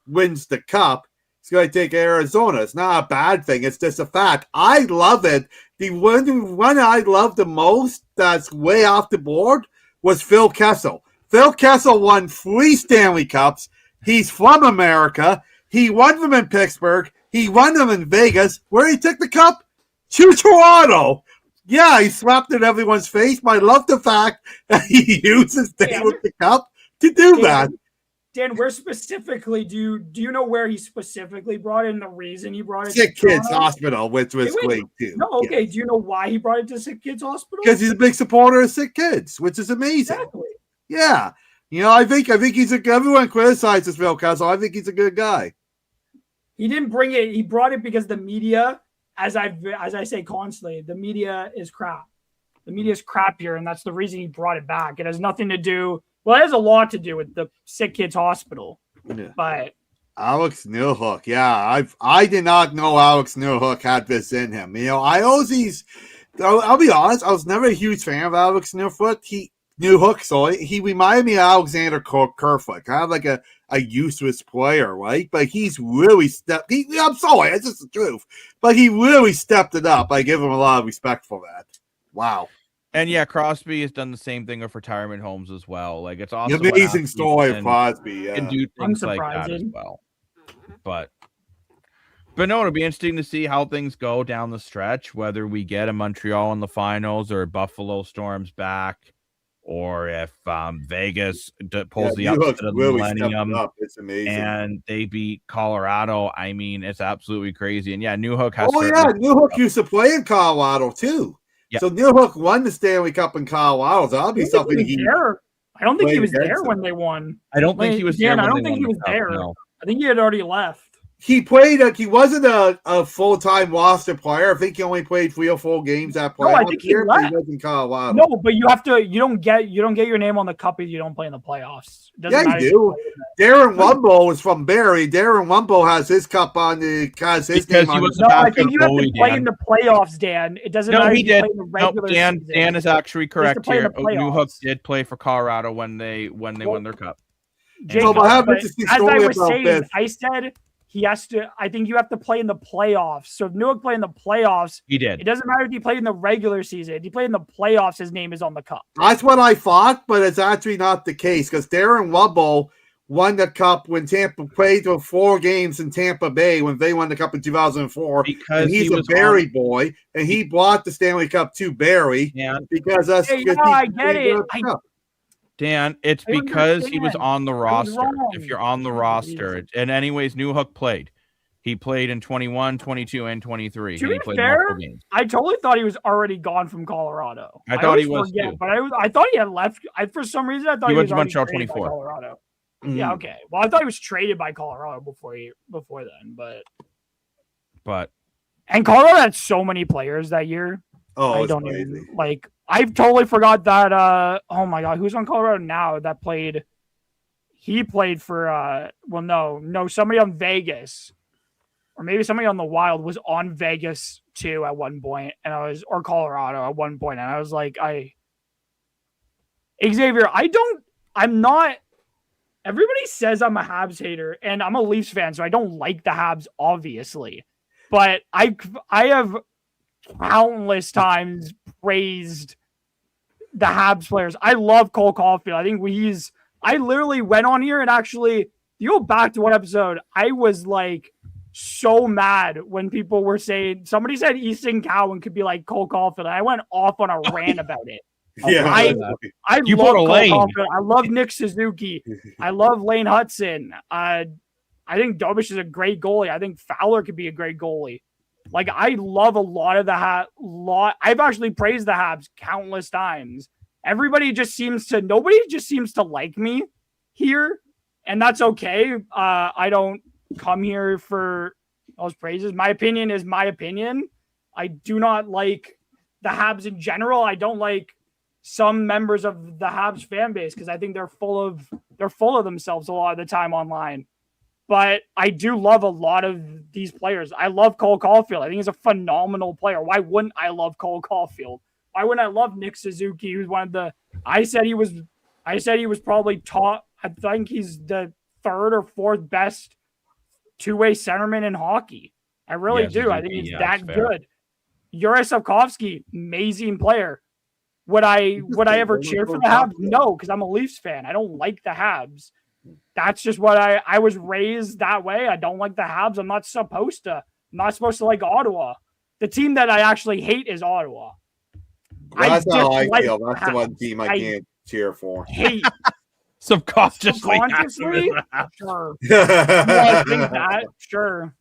wins the cup, he's going to take Arizona. It's not a bad thing. It's just a fact. I love it. The one I love the most that's way off the board was Phil Kessel. Phil Kessel won 3 Stanley Cups. He's from America. He won them in Pittsburgh. He won them in Vegas. Where he took the cup? To Toronto. Yeah, he slapped it in everyone's face, but I love the fact that he uses day with the cup to do that. Dan, where specifically do you know where he specifically brought it and the reason he brought it Sick to Kids Toronto? Hospital, which was great too. No, okay. Yes. Do you know why he brought it to Sick Kids Hospital? Because he's a big supporter of sick kids, which is amazing. Exactly. Yeah. You know, I think he's everyone criticizes Phil Kessel. I think he's a good guy. He didn't bring it. He brought it because the media, as I say constantly, the media is crap. The media is crap here, and that's the reason he brought it back. It has nothing to do. Well, it has a lot to do with the Sick Kids Hospital. Yeah. But Alex Newhook, yeah, I did not know Alex Newhook had this in him. You know, I'll be honest, I was never a huge fan of Alex Newhook. He reminded me of Alexander Kerfoot, kind of like a useless player, right? But he's really I'm sorry, it's just the truth. But he really stepped it up. I give him a lot of respect for that. Wow. And yeah, Crosby has done the same thing with retirement homes as well. Like, it's awesome. Amazing story of Crosby. Yeah. Can do things like that as well. But no, it'll be interesting to see how things go down the stretch, whether we get a Montreal in the finals or Buffalo storms back, or if Vegas pulls the upset of the Millennium It's amazing. and they beat Colorado. I mean, it's absolutely crazy. And yeah, Newhook has. Newhook used to play in Colorado too. Yep. So Newhook won the Stanley Cup in Colorado. So that'll be something I don't think he was there when they won. I don't think he was there. I don't think he was there. No. I think he had already left. He played. He wasn't a full-time roster player. I think he only played 3 or 4 games that playoff. No, I think he left. He was in Colorado. No, but you have to. You don't get your name on the cup if you don't play in the playoffs. Yeah, you do. Darren Wumbo is from Barrie. Darren Wumbo has his cup on the name on. No, I think you have to play in the playoffs, Dan. It doesn't matter. He did. In the regular season. Dan is actually correct here. Newhook did play for Colorado when they won their cup. Jacob, as I was saying, I said he has to. I think you have to play in the playoffs. So if Newhook played in the playoffs, he did. It doesn't matter if he played in the regular season. If he played in the playoffs, his name is on the cup. That's what I thought, but it's actually not the case because Darren Wumbo won the cup when Tampa played for 4 games in Tampa Bay when they won the cup in 2004. Because and he's a Barrie boy, and he brought the Stanley Cup to Barrie. Yeah. Because that's. I get it. Dan, it's because he was on the roster. If you're on the roster, and anyways, Newhook played. He played in 21, 22, and 23. To be fair, I totally thought he was already gone from Colorado. I thought he was too. But I thought he had left. For some reason, I thought he was went to Montreal 24. Colorado. Mm-hmm. Yeah, okay. Well, I thought he was traded by Colorado before then, but and Colorado had so many players that year. Oh, I don't even like. I've totally forgot that. Oh my god, who's on Colorado now that played? He played for. Well, no, somebody on Vegas, or maybe somebody on the Wild was on Vegas too at one point, or Colorado at one point, and I was like, Xavier, I'm not. Everybody says I'm a Habs hater, and I'm a Leafs fan, so I don't like the Habs, obviously. But I have countless times praised the Habs players. I love Cole Caulfield. I think I literally went on here and actually, you go back to one episode, I was like so mad when people were saying, somebody said Easton Cowan could be like Cole Caulfield. I went off on a rant about it. Yeah, I love Cole Caulfield. I love Nick Suzuki. I love Lane Hudson. I think Dobish is a great goalie. I think Fowler could be a great goalie. Like, I love a lot of the I've actually praised the Habs countless times. Nobody just seems to like me here, and that's okay. I don't come here for those praises. My opinion is my opinion. I do not like the Habs in general. I don't like some members of the Habs fan base because I think they're full of themselves a lot of the time online. But I do love a lot of these players. I love Cole Caulfield. I think he's a phenomenal player. Why wouldn't I love Cole Caulfield? Why wouldn't I love Nick Suzuki, who's one of the I said he was probably top. I think he's the third or fourth best two-way centerman in hockey. I really do. Suzuki, I think he's yeah, that that's fair. good. Yuri Sapkovsky, amazing player. Would I ever cheer for the Habs? No, because I'm a Leafs fan. I don't like the Habs. That's just what I was raised that way. I don't like the Habs. I'm not supposed to like Ottawa. The team that I actually hate is Ottawa. That's how I dislike feel. the That's the one Habs. team I can't cheer for. Hate Subconsciously. sure. I think that sure.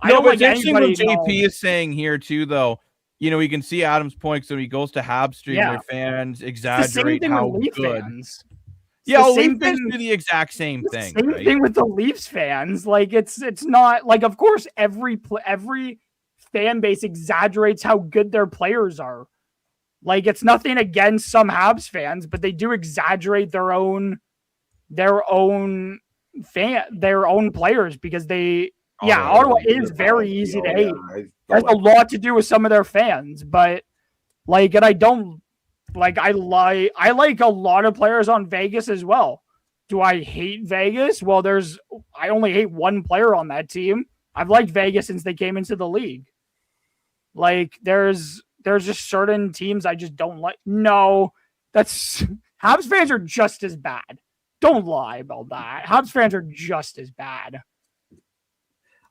I No, don't but like it's interesting what anybody. JP is saying here too, though. You know, we can see Adam's points when he goes to Habs stream. Yeah. Their fans It's the same exaggerate thing how with Leaf good. fans. It's Yeah, the well, same Leaf fans thing- do the exact same It's thing. the same Right? thing with the Leafs fans. Like it's not like, of course, every fan base exaggerates how good their players are. Like it's nothing against some Habs fans, but they do exaggerate their own players because they. Yeah, Ottawa is very easy to hate. Has a lot to do with some of their fans, but like, and I don't like. I like a lot of players on Vegas as well. Do I hate Vegas? Well, I only hate one player on that team. I've liked Vegas since they came into the league. Like, there's just certain teams I just don't like. No, Habs fans are just as bad. Don't lie about that. Habs fans are just as bad.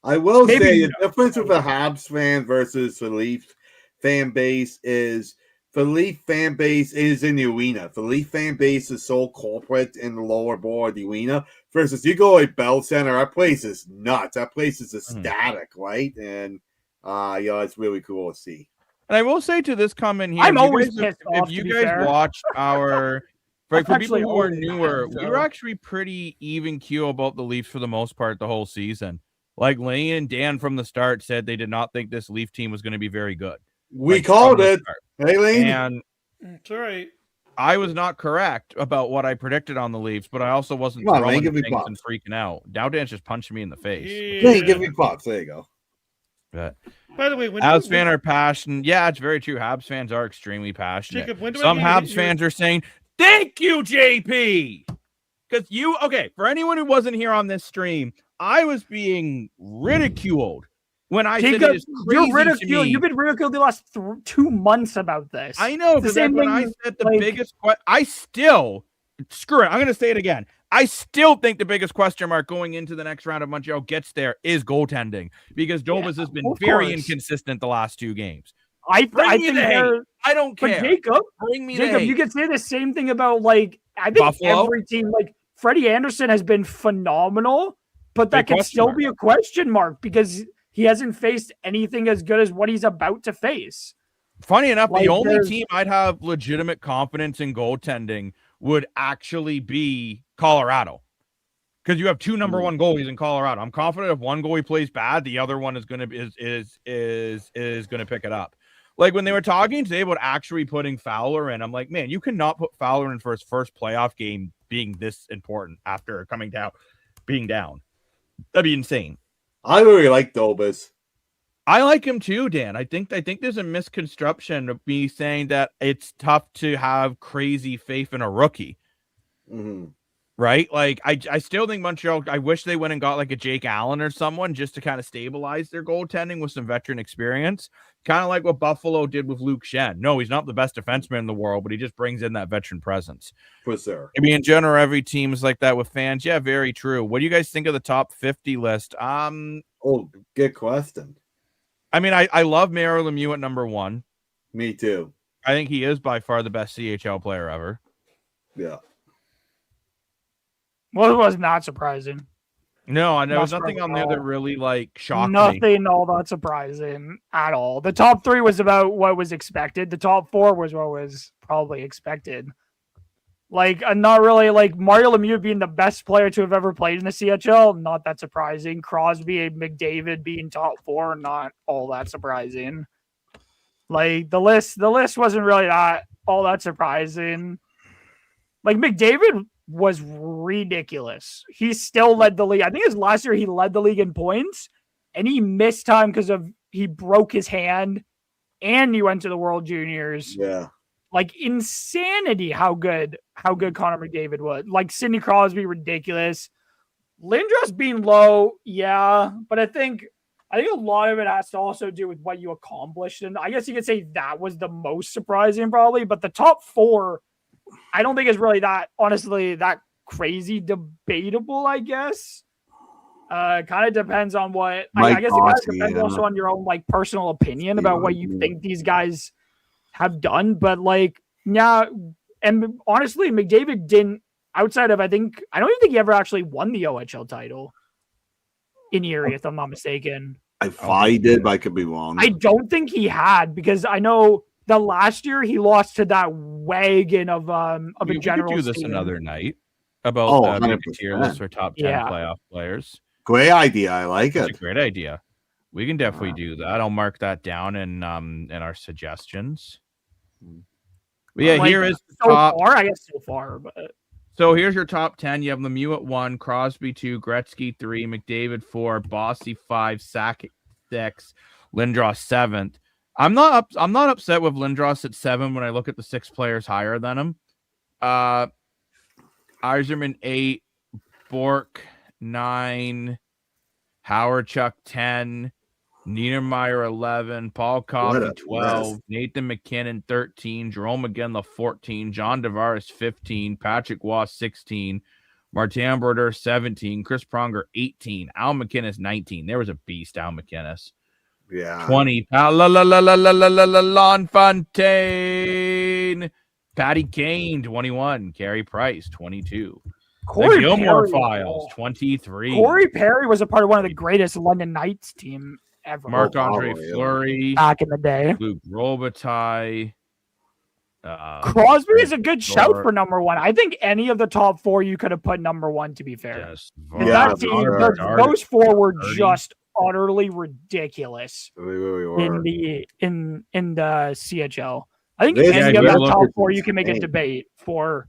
I will Maybe say the no. difference with a Habs fan versus the Leaf fan base is the Leaf fan base is in the arena. The Leaf fan base is so corporate in the lower board of the arena versus you go like Bell Center, that place is nuts. That place is ecstatic, right? And it's really cool to see. And I will say to this comment here, I'm if you always guys- pissed off, if to you be guys fair. watched our for people actually who are always newer, mad, we so. were actually pretty even keel about the Leafs for the most part the whole season. Like Lane and Dan from the start said they did not think this Leaf team was going to be very good. We Like, called from the it. start. Hey, Lane. And It's all right. I was not correct about what I predicted on the Leafs, but I also wasn't Come on, throwing Lane, give me things props. and freaking out. Dow Dan's just punched me in the face. Lane, give me props. There you go. But By the way, when Habs fans are passionate. Yeah, it's very true. Habs fans are extremely passionate. Jacob, when do I Some get to Habs hit your- fans are saying, "Thank you, JP," because for anyone who wasn't here on this stream, I was being ridiculed when I said it Jacob, is crazy to me. you've been ridiculed the last 2 months about this. I know, the because same when I thing, said the like- biggest I still screw it. I'm going to say it again. I still think the biggest question mark going into the next round of Montreal gets there is goaltending because Dobas has been of very course. inconsistent the last 2 games. I Bring me think the hate. they're. I don't But care. Jacob, Bring me the you hate. could say the same thing about I think Buffalo? every team. Like Freddie Anderson has been phenomenal, but that Big can question still mark. be a question mark because he hasn't faced anything as good as what he's about to face. Funny enough, Like, the only there's- team I'd have legitimate confidence in goaltending would actually be Colorado. Because you have 2 number 1 goalies in Colorado. I'm confident if one goalie plays bad, the other one is gonna is gonna pick it up. Like when they were talking today about actually putting Fowler in, I'm like, man, you cannot put Fowler in for his first playoff game being this important after being down. That'd be insane. I really like Dobas. I like him too, Dan. I think there's a misconception of me saying that it's tough to have crazy faith in a rookie. Mm-hmm. Right? Like I still think Montreal, I wish they went and got like a Jake Allen or someone just to kind of stabilize their goaltending with some veteran experience. Kind of like what Buffalo did with Luke Shen. No, he's not the best defenseman in the world, but he just brings in that veteran presence. For sure. I mean, in general, every team is like that with fans. Yeah, very true. What do you guys think of the top 50 list? Oh, good question. I mean, I love Mario Lemieux at number 1. Me too. I think he is by far the best CHL player ever. Yeah. Well, it was not surprising. No, and there was Not nothing on surprising there at that all. really like shocked me. Nothing all that surprising at all. The top 3 was about what was expected. The top 4 was what was probably expected. Not really like Mario Lemieux being the best player to have ever played in the CHL. Not that surprising. Crosby and McDavid being top 4. Not all that surprising. Like the list wasn't really that all that surprising. Like McDavid was ridiculous. He still led the league. I think his last year he led the league in points, and he missed time because he broke his hand, and he went to the World Juniors. Yeah. Like insanity how good Connor McDavid was. Like Sidney Crosby, ridiculous. Lindros being low, yeah, but I think a lot of it has to also do with what you accomplished. And I guess you could say that was the most surprising probably, but the top 4, I don't think is really that crazy debatable, I guess. Kind of depends on what I guess it depends also on your own like personal opinion about what you think these guys have done. But like, yeah, and honestly, McDavid didn't, outside of I don't even think he ever actually won the OHL title in Erie, if I'm not mistaken. I thought he did, but I could be wrong. I don't think he had, because I know the last year he lost to that wagon of a general. We could do this another night about tier list for top 10 playoff players. Great idea. I like it. It's a great idea. We can definitely do that. I'll mark that down in our suggestions. But yeah, here is the top. Far, I guess so far, but so here's your top 10. You have Lemieux at 1, Crosby 2, Gretzky 3, McDavid 4, Bossy 5, Sakic 6, Lindros 7th. I'm not upset with Lindros at 7 when I look at the 6 players higher than him. Yzerman 8, Bork 9, Howard Chuck 10, Niedermeyer 11, Paul Coffey 12, Nathan McKinnon 13, Jerome McGinley 14, John Tavares 15, Patrick Waugh 16, Martin Brodeur 17, Chris Pronger 18, Al McInnes 19. There was a beast, Al McInnes. Yeah. 20, Lon Fontaine, Patty Kane 21, Carey Price 22. Corey Gilmore Perry, Files 23. Corey Perry was a part of one of the greatest London Knights team ever. Marc-Andre Fleury back in the day. Luc Robitaille. Crosby is a good shout for number 1. I think any of the top 4 you could have put number 1, to be fair. Yes. That team, those 4 were just utterly ridiculous in the CHL. I think any of the top 4 you can make a debate for.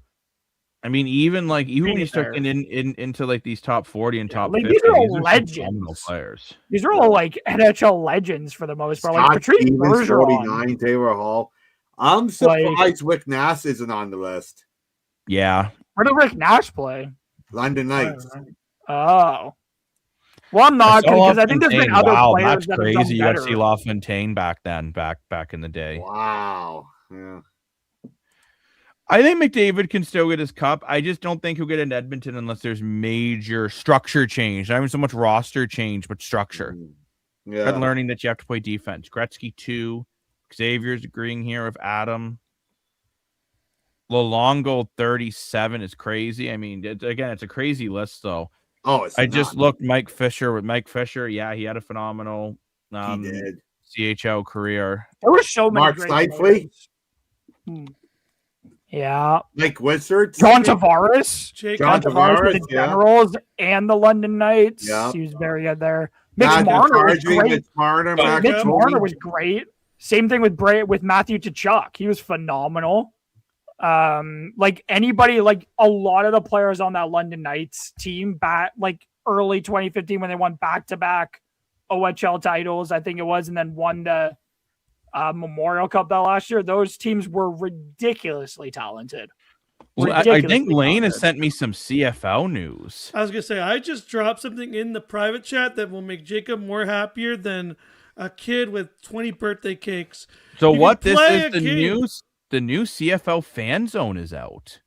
I mean, even when you start into like these top 40 and top 50, these are all legends. Players. These are all like NHL legends for the most part. Like Patrice Bergeron, 49, Taylor Hall. I'm surprised Rick Nash isn't on the list. Yeah. Where did Rick Nash play? London Knights. Oh. Well, I'm not, because I think there's been other players that crazy. have done You better. got to see LaFontaine back in the day. Wow. Yeah. I think McDavid can still get his cup. I just don't think he'll get in Edmonton unless there's major structure change. Not even so much roster change, but structure. Yeah. And learning that you have to play defense. Gretzky 2. Xavier's agreeing here with Adam. Luongo 37 is crazy. I mean, it's a crazy list, though. Oh, I just looked Mike Fisher. Yeah, he had a phenomenal CHL career. There were so many Mark Steinfeld. Yeah. Mike Wizard. John Tavares. John Tavares with the Generals and the London Knights. Yeah. He was very good there. Mitch Marner was great. Mitch Marner was great. Same thing with Matthew Tkachuk. He was phenomenal. Like anybody, like a lot of the players on that London Knights team back like early 2015 when they won back-to-back OHL titles, I think it was, and then won the Memorial Cup that last year. Those teams were ridiculously talented. I think Lane has sent me some CFL news. I was going to say, I just dropped something in the private chat that will make Jacob more happier than a kid with 20 birthday cakes. So what this is the new CFL fan zone is out.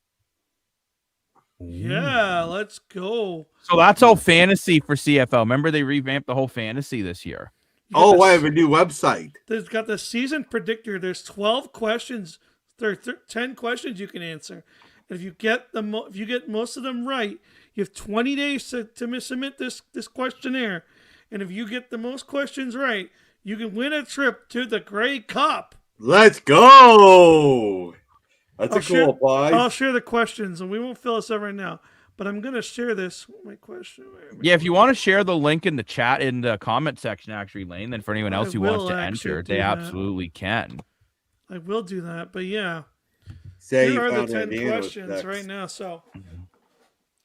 Yeah, let's go. So that's all fantasy for CFL. Remember they revamped the whole fantasy this year. Oh, I have a new website. There's got the season predictor. There's 12 questions. There are 10 questions you can answer. And if you get if you get most of them right, you have 20 days to submit this questionnaire. And if you get the most questions right, you can win a trip to the Grey Cup. Let's go. That's a cool prize. I'll share the questions, and we won't fill this up right now. But I'm going to share this. My question. Yeah, if you want to share the link in the chat, in the comment section, actually, Lane, then for anyone else who wants to enter, they absolutely can. I will do that. But yeah. Say Here you are the found 10 an analyst questions desk. right now. So,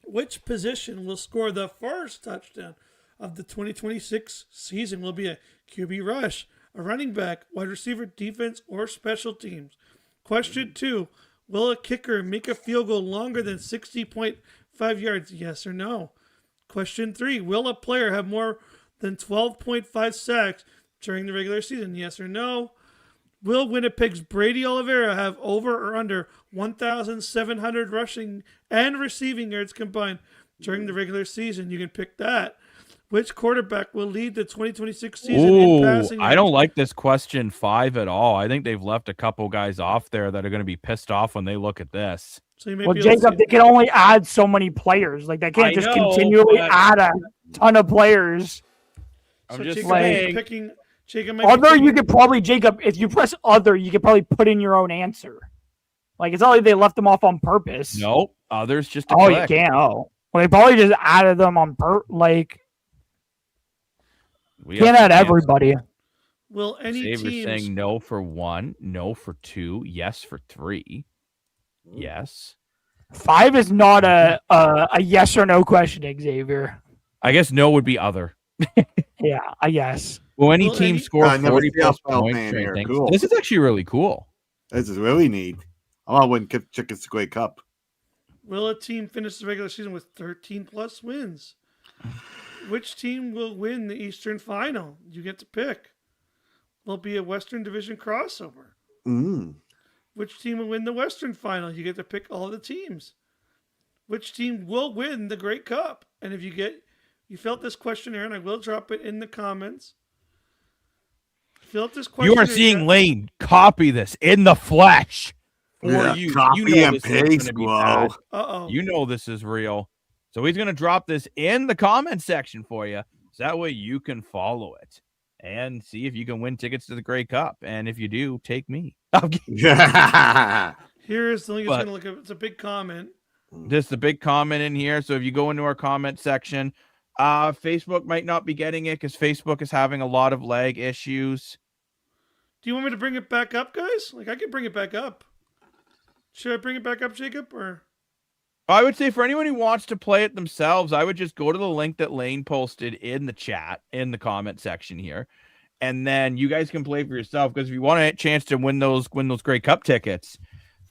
which position will score the first touchdown of the 2026 season? Will be a QB rush, a running back, wide receiver, defense, or special teams? Question 2. Will a kicker make a field goal longer than 60.5 yards? Yes or no? Question 3. Will a player have more than 12.5 sacks during the regular season? Yes or no? Will Winnipeg's Brady Oliveira have over or under 1,700 rushing and receiving yards combined during the regular season? You can pick that. Which quarterback will lead the 2026 season in passing yards? I don't like this question 5 at all. I think they've left a couple guys off there that are going to be pissed off when they look at this. So you may Well, be able to Jacob, see- they can only add so many players. Like they can't I just know, continually but- add a ton of players. I'm so just Jacob might be saying. picking. Jacob might be Other, picking- you could probably, Jacob, if you press other, you could probably put in your own answer. Like it's not like they left them off on purpose. Nope. Others just a Oh, click. you can't. Oh, well, they probably just added them on like We can't have add some everybody. Will any Sabres teams? saying no for 1, no for 2, yes for 3. Yes. 5 is not a yes or no question, Xavier. I guess no would be other. Yeah, I guess. Will any Will team any- score I never 40 see plus a points fan during here. things? Cool. This is actually really cool. This is really neat. I want to win Chickens Great Cup. Will a team finish the regular season with 13 plus wins? Which team will win the Eastern Final? You get to pick. Will it be a Western Division crossover? Which team will win the Western Final? You get to pick all the teams. Which team will win the Great Cup? And if you filled this questionnaire, and I will drop it in the comments. Fill out this You questionnaire. are seeing Lane copy this in the flesh for Yeah, you. copy You know and this is gonna paste, be bro. bad. Uh-oh. You know this is real. So he's going to drop this in the comment section for you. So that way you can follow it and see if you can win tickets to the Grey Cup. And if you do, take me. Yeah. Here's the link. It's But- going to look up. It's a big comment. There's the big comment in here. So if you go into our comment section, Facebook might not be getting it because Facebook is having a lot of lag issues. Do you want me to bring it back up, guys? Like, I can bring it back up. Should I bring it back up, Jacob? Or I would say for anyone who wants to play it themselves, I would just go to the link that Lane posted in the chat, in the comment section here. And then you guys can play for yourself because if you want a chance to win those Grey Cup tickets,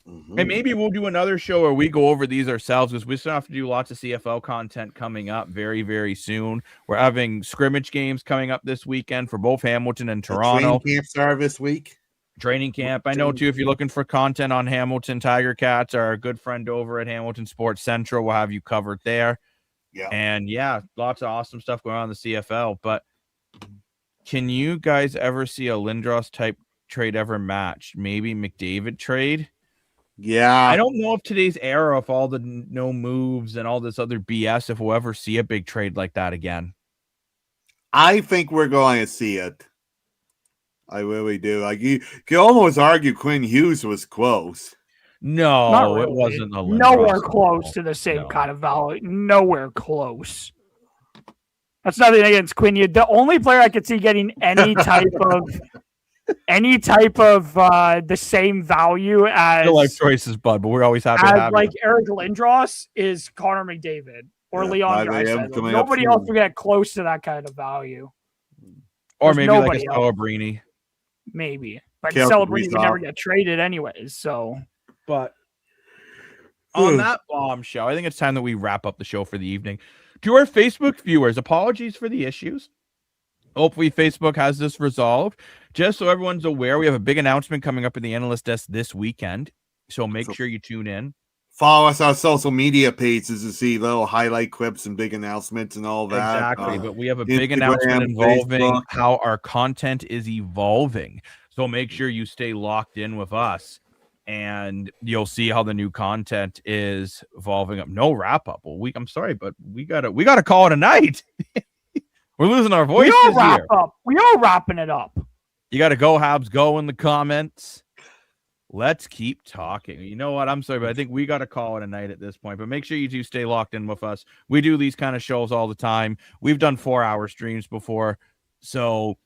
and maybe we'll do another show where we go over these ourselves because we still have to do lots of CFL content coming up very, very soon. We're having scrimmage games coming up this weekend for both Hamilton and Toronto. Training camp start this week. Training camp. I know too, if you're looking for content on Hamilton, Tiger Cats, our good friend over at Hamilton Sports Central will have you covered there. Yeah. And yeah, lots of awesome stuff going on in the CFL. But can you guys ever see a Lindros type trade ever matched? Maybe McDavid trade? Yeah. I don't know if today's era, if all the no moves and all this other BS, if we'll ever see a big trade like that again. I think we're going to see it. I really do. Like you can almost argue Quinn Hughes was close. No, Not really. it wasn't a Nowhere Lindros. close to the same No. kind of value. Nowhere close. That's nothing against Quinn. The only player I could see getting any type of the same value as Still life choices, bud, but we're always happy to have like you. Eric Lindros is Connor McDavid or Yeah, Leon 5 a.m. Draisaitl. coming up Nobody soon. else will get close to that kind of value. Or there's maybe like a nobody else. Celebrini. Maybe. But Kale Celebrini would Kaprizov. never get traded anyways. So But on that bombshell, I think it's time that we wrap up the show for the evening. To our Facebook viewers, apologies for the issues. Hopefully Facebook has this resolved. Just so everyone's aware, we have a big announcement coming up in the Analyst Desk this weekend. So make sure you tune in. Follow us on social media pages to see little highlight clips and big announcements and all that. Exactly. But we have a big Instagram, announcement involving Facebook. how our content is evolving. So make sure you stay locked in with us. And you'll see how the new content is evolving up. No wrap up. Well, I'm sorry, but we gotta call it a night. We're losing our voices we all wrap here. up. We are wrapping it up. You gotta go, Habs, go in the comments. Let's keep talking. You know what? I'm sorry, but I think we gotta call it a night at this point. But make sure you do stay locked in with us. We do these kind of shows all the time. We've done 4-hour streams before. So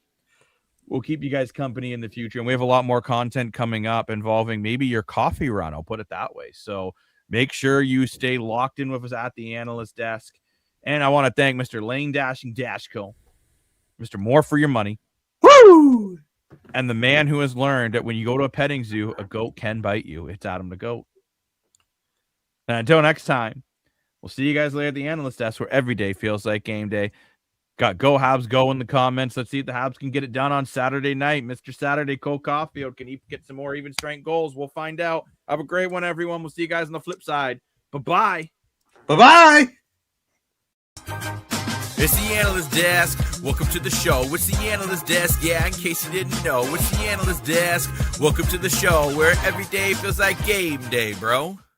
we'll keep you guys company in the future. And we have a lot more content coming up involving maybe your coffee run. I'll put it that way. So make sure you stay locked in with us at the Analyst Desk. And I want to thank Mr. Lane Dashing Dashco, Mr. More for Your Money. Woo! And the man who has learned that when you go to a petting zoo, a goat can bite you. It's Adam the Goat. And until next time, we'll see you guys later at the Analyst Desk, where every day feels like game day. Got Go Habs Go in the comments. Let's see if the Habs can get it done on Saturday night. Mr. Saturday, Cole Caulfield, can he get some more even strength goals? We'll find out. Have a great one, everyone. We'll see you guys on the flip side. Bye-bye. Bye-bye. It's the Analyst Desk. Welcome to the show. It's the Analyst Desk. Yeah, in case you didn't know, it's the Analyst Desk. Welcome to the show where every day feels like game day, bro.